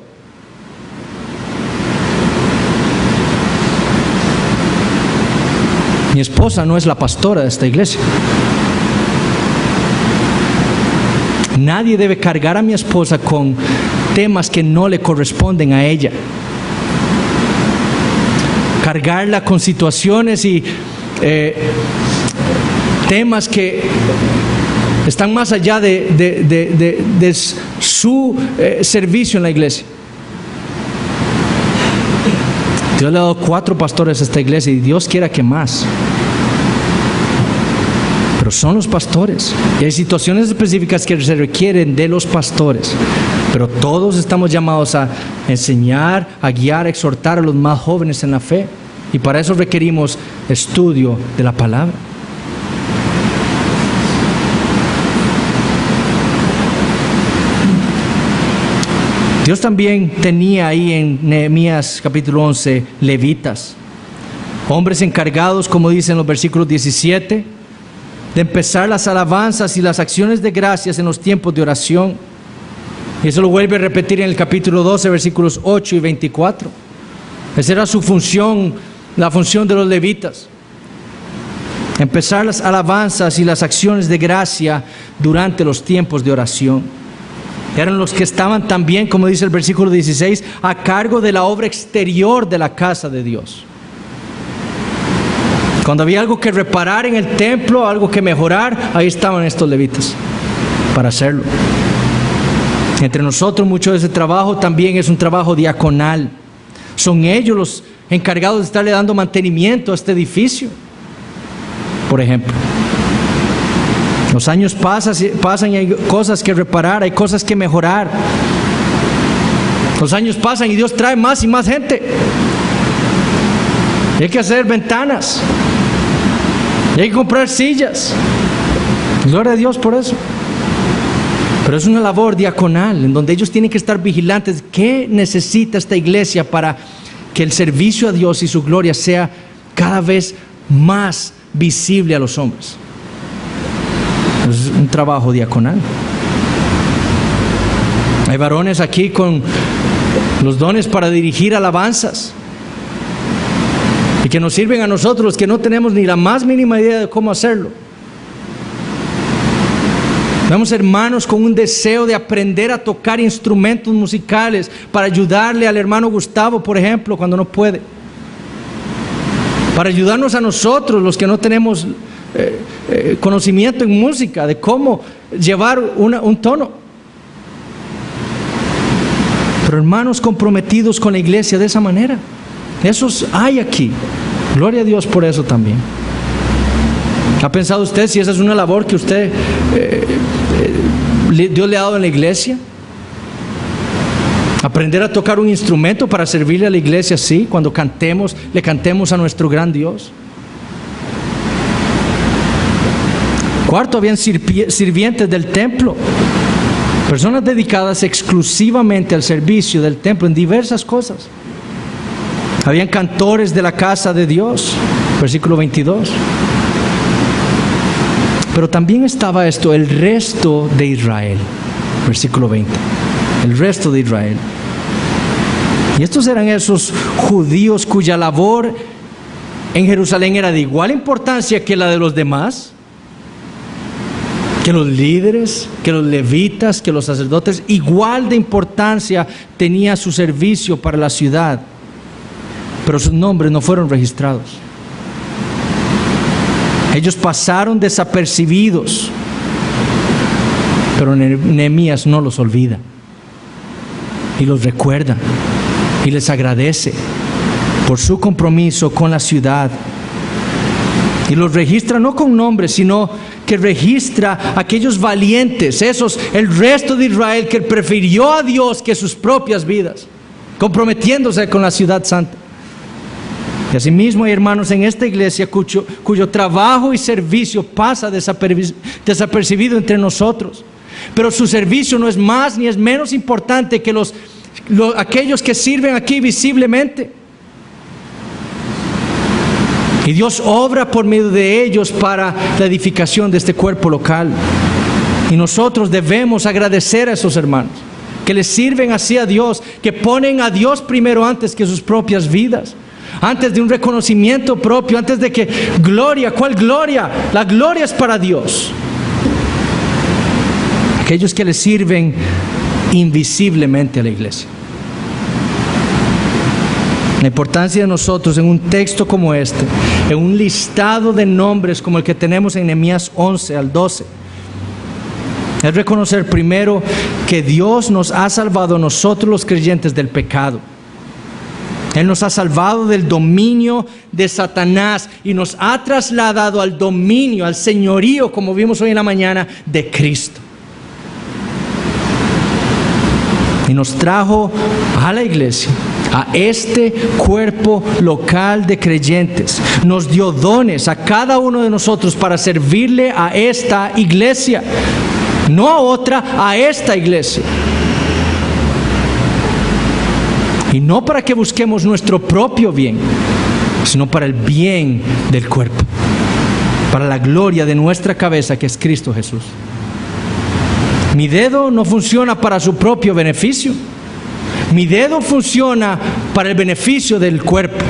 Mi esposa no es la pastora de esta iglesia. Nadie debe cargar a mi esposa con temas que no le corresponden a ella. Cargarla con situaciones y temas que están más allá de su servicio en la iglesia. Dios le ha dado 4 pastores a esta iglesia y Dios quiera que más. Pero son los pastores. Y hay situaciones específicas que se requieren de los pastores. Pero todos estamos llamados a enseñar, a guiar, a exhortar a los más jóvenes en la fe. Y para eso requerimos estudio de la palabra. Dios también tenía ahí en Nehemías capítulo 11 levitas, hombres encargados, como dicen los versículos 17, de empezar las alabanzas y las acciones de gracias en los tiempos de oración. Y eso lo vuelve a repetir en el capítulo 12, versículos 8 y 24. Esa era su función, la función de los levitas. Empezar las alabanzas y las acciones de gracia durante los tiempos de oración. Eran los que estaban también, como dice el versículo 16, a cargo de la obra exterior de la casa de Dios. Cuando había algo que reparar en el templo, algo que mejorar, ahí estaban estos levitas para hacerlo. Entre nosotros mucho de ese trabajo también es un trabajo diaconal. Son ellos los encargados de estarle dando mantenimiento a este edificio, por ejemplo. Los años pasan y hay cosas que reparar, hay cosas que mejorar. Los años pasan y Dios trae más y más gente. Y hay que hacer ventanas. Y hay que comprar sillas. Gloria a Dios por eso. Pero es una labor diaconal en donde ellos tienen que estar vigilantes. ¿Qué necesita esta iglesia para que el servicio a Dios y su gloria sea cada vez más visible a los hombres? Es un trabajo diaconal. Hay varones aquí con los dones para dirigir alabanzas y que nos sirven a nosotros que no tenemos ni la más mínima idea de cómo hacerlo. Vemos hermanos con un deseo de aprender a tocar instrumentos musicales para ayudarle al hermano Gustavo, por ejemplo, cuando no puede. Para ayudarnos a nosotros, los que no tenemos conocimiento en música, de cómo llevar un tono. Pero hermanos comprometidos con la iglesia de esa manera, esos hay aquí. Gloria a Dios por eso también. ¿Ha pensado usted si esa es una labor que usted Dios le ha dado en la iglesia? Aprender a tocar un instrumento para servirle a la iglesia, sí, cuando cantemos, le cantemos a nuestro gran Dios. Cuarto, habían sirvientes del templo, personas dedicadas exclusivamente al servicio del templo en diversas cosas. Habían cantores de la casa de Dios, versículo 22. Pero también estaba esto, el resto de Israel, versículo 20. El resto de Israel. Y estos eran esos judíos cuya labor en Jerusalén era de igual importancia que la de los demás, que los líderes, que los levitas, que los sacerdotes. Igual de importancia tenía su servicio para la ciudad, pero sus nombres no fueron registrados. Ellos pasaron desapercibidos, pero Nehemías no los olvida y los recuerda y les agradece por su compromiso con la ciudad, y los registra no con nombres, sino que registra a aquellos valientes, esos, el resto de Israel que prefirió a Dios que sus propias vidas, comprometiéndose con la ciudad santa. Y asimismo hay hermanos en esta iglesia cuyo trabajo y servicio pasa desapercibido entre nosotros, pero su servicio no es más ni es menos importante que aquellos que sirven aquí visiblemente. Y Dios obra por medio de ellos para la edificación de este cuerpo local. Y nosotros debemos agradecer a esos hermanos que les sirven así a Dios, que ponen a Dios primero antes que sus propias vidas, antes de un reconocimiento propio, antes de que gloria, ¿cuál gloria? La gloria es para Dios. Aquellos que le sirven invisiblemente a la iglesia. La importancia de nosotros en un texto como este, en un listado de nombres como el que tenemos en Nehemías 11 al 12, es reconocer primero que Dios nos ha salvado a nosotros los creyentes del pecado. Él nos ha salvado del dominio de Satanás y nos ha trasladado al dominio, al señorío, como vimos hoy en la mañana, de Cristo. Y nos trajo a la iglesia, a este cuerpo local de creyentes. Nos dio dones a cada uno de nosotros para servirle a esta iglesia, no a otra, a esta iglesia. Y no para que busquemos nuestro propio bien, sino para el bien del cuerpo, para la gloria de nuestra cabeza, que es Cristo Jesús. Mi dedo no funciona para su propio beneficio. Mi dedo funciona para el beneficio del cuerpo.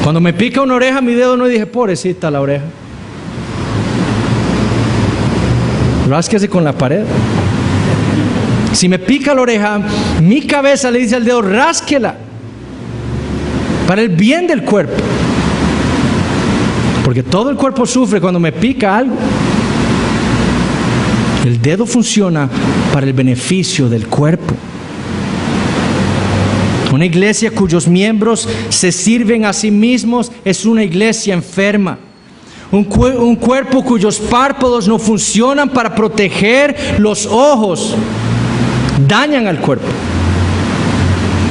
Cuando me pica una oreja, mi dedo no dije, pobrecita la oreja, rásquese con la pared. Si me pica la oreja, mi cabeza le dice al dedo, rásquela, para el bien del cuerpo. Porque todo el cuerpo sufre cuando me pica algo. El dedo funciona para el beneficio del cuerpo. Una iglesia cuyos miembros se sirven a sí mismos es una iglesia enferma. Un cuerpo cuyos párpados no funcionan para proteger los ojos dañan al cuerpo.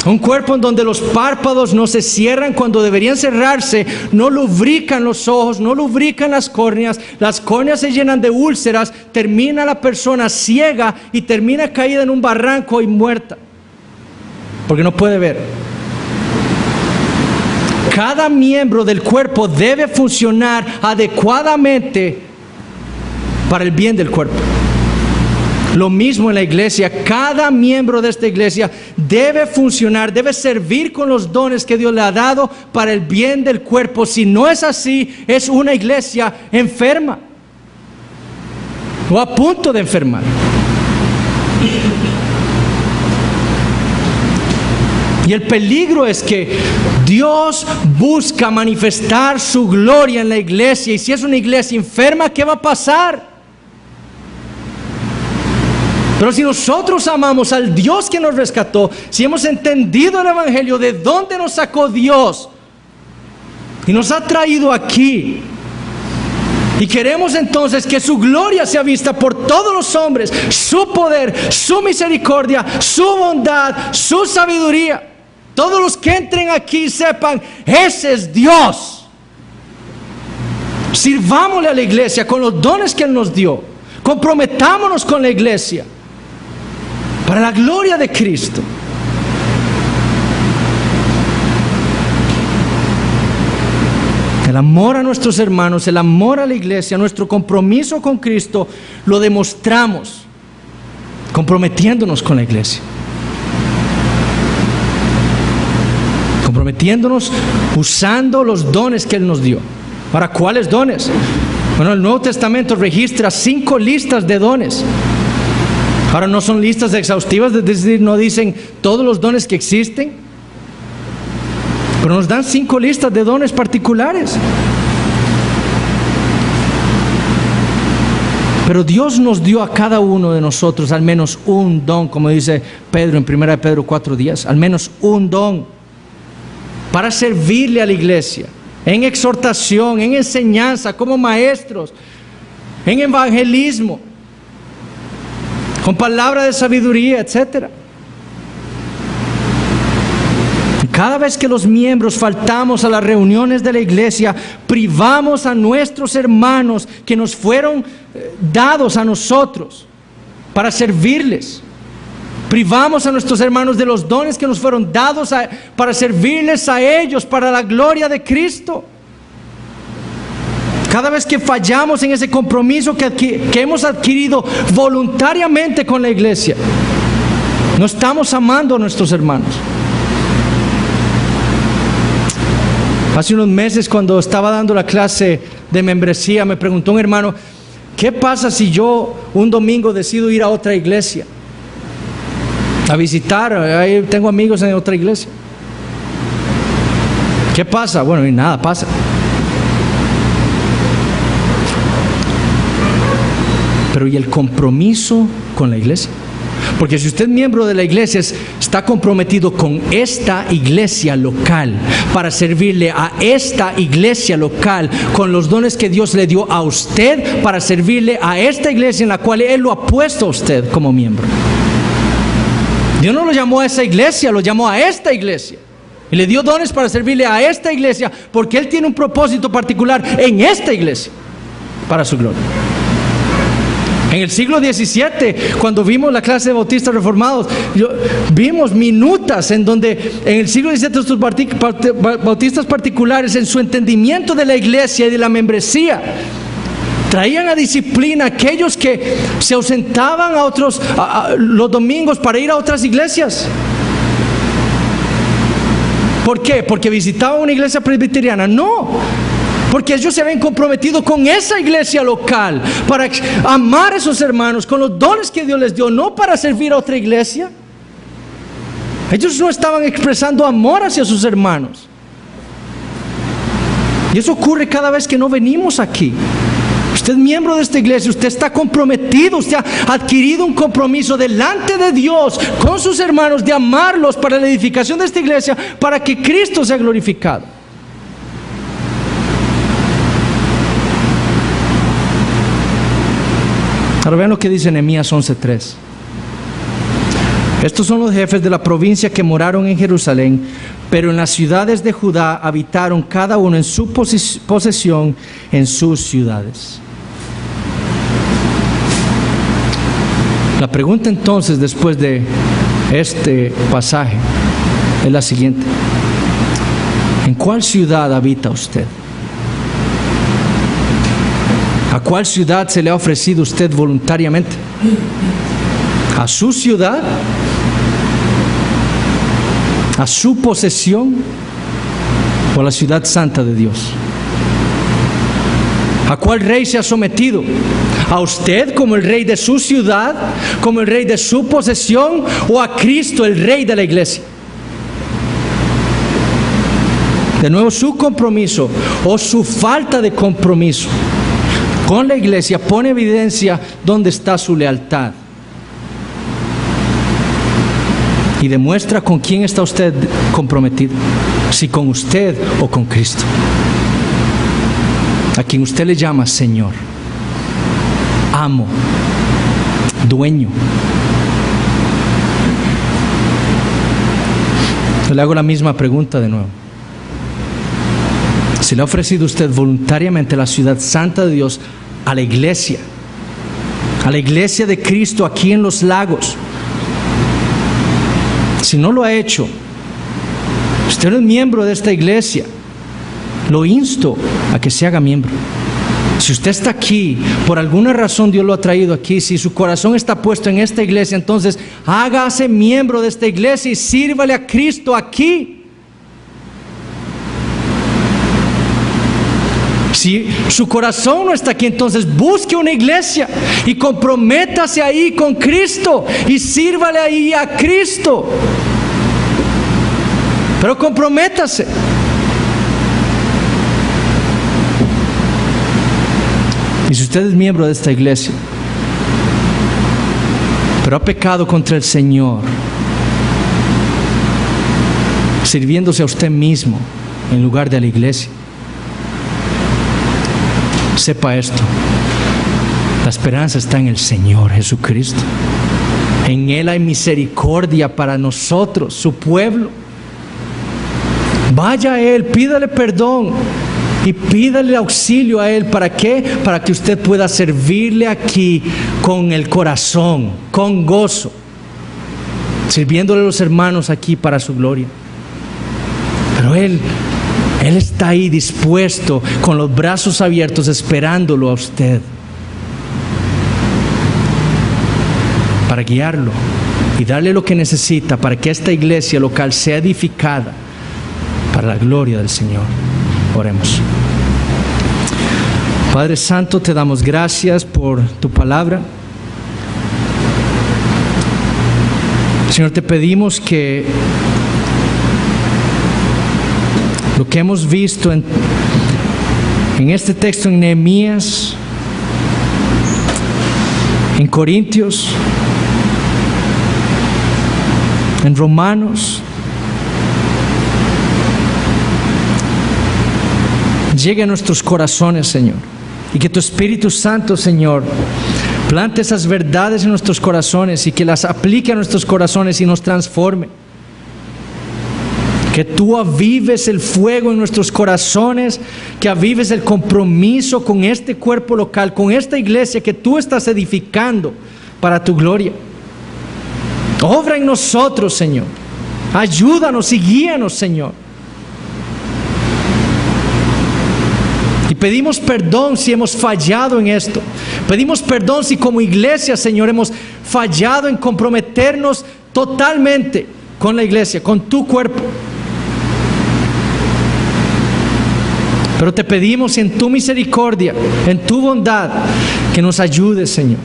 Un cuerpo en donde los párpados no se cierran cuando deberían cerrarse, no lubrican los ojos, no lubrican las córneas se llenan de úlceras, termina la persona ciega y termina caída en un barranco y muerta, porque no puede ver. Cada miembro del cuerpo debe funcionar adecuadamente para el bien del cuerpo. Lo mismo en la iglesia. Cada miembro de esta iglesia debe funcionar, debe servir con los dones que Dios le ha dado para el bien del cuerpo. Si no es así, es una iglesia enferma o a punto de enfermar. Y el peligro es que Dios busca manifestar su gloria en la iglesia. Y si es una iglesia enferma, ¿qué va a pasar? Pero si nosotros amamos al Dios que nos rescató, si hemos entendido el Evangelio, de dónde nos sacó Dios y nos ha traído aquí, y queremos entonces que su gloria sea vista por todos los hombres, su poder, su misericordia, su bondad, su sabiduría, todos los que entren aquí sepan, ese es Dios. Sirvámosle a la iglesia con los dones que Él nos dio. Comprometámonos con la iglesia para la gloria de Cristo. El amor a nuestros hermanos, el amor a la iglesia, nuestro compromiso con Cristo, lo demostramos comprometiéndonos con la iglesia. Comprometiéndonos usando los dones que Él nos dio. ¿Para cuáles dones? Bueno, el Nuevo Testamento registra 5 listas de dones. Ahora no son listas exhaustivas, es decir, no dicen todos los dones que existen, pero nos dan 5 listas de dones particulares. Pero Dios nos dio a cada uno de nosotros al menos un don, como dice Pedro en 1 Pedro 4:10, al menos un don para servirle a la iglesia, en exhortación, en enseñanza, como maestros, en evangelismo, con palabra de sabiduría, etc. Cada vez que los miembros faltamos a las reuniones de la iglesia, privamos a nuestros hermanos que nos fueron dados a nosotros para servirles. Privamos a nuestros hermanos de los dones que nos fueron dados para servirles a ellos, para la gloria de Cristo. Cada vez que fallamos en ese compromiso que hemos adquirido voluntariamente con la iglesia, no estamos amando a nuestros hermanos. Hace unos meses, cuando estaba dando la clase de membresía, me preguntó un hermano, ¿qué pasa si yo un domingo decido ir a otra iglesia a visitar? Ahí tengo amigos en otra iglesia. ¿Qué pasa? Bueno, y nada pasa. Pero ¿y el compromiso con la iglesia? Porque si usted es miembro de la iglesia, está comprometido con esta iglesia local, para servirle a esta iglesia local, con los dones que Dios le dio a usted, para servirle a esta iglesia en la cual Él lo ha puesto a usted como miembro. Dios no lo llamó a esa iglesia, lo llamó a esta iglesia. Y le dio dones para servirle a esta iglesia, porque Él tiene un propósito particular en esta iglesia, para su gloria. En el siglo XVII, cuando vimos la clase de bautistas reformados, vimos minutas en donde en el siglo XVII estos bautistas particulares, en su entendimiento de la iglesia y de la membresía, traían a disciplina aquellos que se ausentaban los domingos para ir a otras iglesias. ¿Por qué? ¿Porque visitaban una iglesia presbiteriana? No. Porque ellos se habían comprometido con esa iglesia local para amar a esos hermanos con los dones que Dios les dio, no para servir a otra iglesia. Ellos no estaban expresando amor hacia sus hermanos. Y eso ocurre cada vez que no venimos aquí. Usted es miembro de esta iglesia, usted está comprometido, usted ha adquirido un compromiso delante de Dios con sus hermanos de amarlos para la edificación de esta iglesia, para que Cristo sea glorificado. Ahora vean lo que dice Nehemías 11:3. Estos son los jefes de la provincia que moraron en Jerusalén, pero en las ciudades de Judá habitaron cada uno en su posesión en sus ciudades. La pregunta entonces, después de este pasaje, es la siguiente: ¿en cuál ciudad habita usted? ¿A cuál ciudad se le ha ofrecido usted voluntariamente? a su ciudad, a su posesión o a la ciudad santa de Dios? ¿A cuál rey se ha sometido? ¿A usted como el rey de su ciudad, como el rey de su posesión, o a Cristo, el rey de la iglesia? De nuevo, su compromiso o su falta de compromiso con la iglesia pone en evidencia dónde está su lealtad y demuestra con quién está usted comprometido, si con usted o con Cristo, a quien usted le llama Señor, amo, dueño. Yo le hago la misma pregunta de nuevo. ¿Se le ha ofrecido usted voluntariamente la ciudad santa de Dios a la iglesia de Cristo aquí en Los Lagos? Si no lo ha hecho, usted no es miembro de esta iglesia, lo insto a que se haga miembro. Si usted está aquí, por alguna razón Dios lo ha traído aquí, si su corazón está puesto en esta iglesia, entonces hágase miembro de esta iglesia y sírvale a Cristo aquí. Si su corazón no está aquí, entonces busque una iglesia y comprométase ahí con Cristo y sírvale ahí a Cristo. Pero comprométase. Y si usted es miembro de esta iglesia, pero ha pecado contra el Señor, sirviéndose a usted mismo en lugar de a la iglesia, sepa esto: la esperanza está en el Señor Jesucristo. En Él hay misericordia para nosotros, su pueblo. Vaya a Él, pídale perdón y pídale auxilio a Él. ¿Para qué? Para que usted pueda servirle aquí con el corazón, con gozo, sirviéndole a los hermanos aquí para su gloria. Pero Él está ahí dispuesto, con los brazos abiertos, esperándolo a usted para guiarlo y darle lo que necesita para que esta iglesia local sea edificada para la gloria del Señor. Oremos. Padre Santo, te damos gracias por tu palabra. Señor, te pedimos que lo que hemos visto en este texto, en Nehemías, en Corintios, en Romanos, llegue a nuestros corazones, Señor, y que tu Espíritu Santo, Señor, plante esas verdades en nuestros corazones y que las aplique a nuestros corazones y nos transforme. Que tú avives el fuego en nuestros corazones, que avives el compromiso con este cuerpo local, con esta iglesia que tú estás edificando para tu gloria. Obra en nosotros, Señor. Ayúdanos y guíanos, Señor. Y pedimos perdón si hemos fallado en esto. Pedimos perdón si como iglesia, Señor, hemos fallado en comprometernos totalmente con la iglesia, con tu cuerpo. Pero te pedimos en tu misericordia, en tu bondad, que nos ayudes, Señor.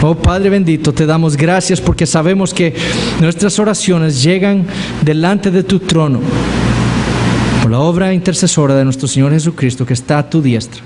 Oh Padre bendito, te damos gracias porque sabemos que nuestras oraciones llegan delante de tu trono por la obra intercesora de nuestro Señor Jesucristo, que está a tu diestra.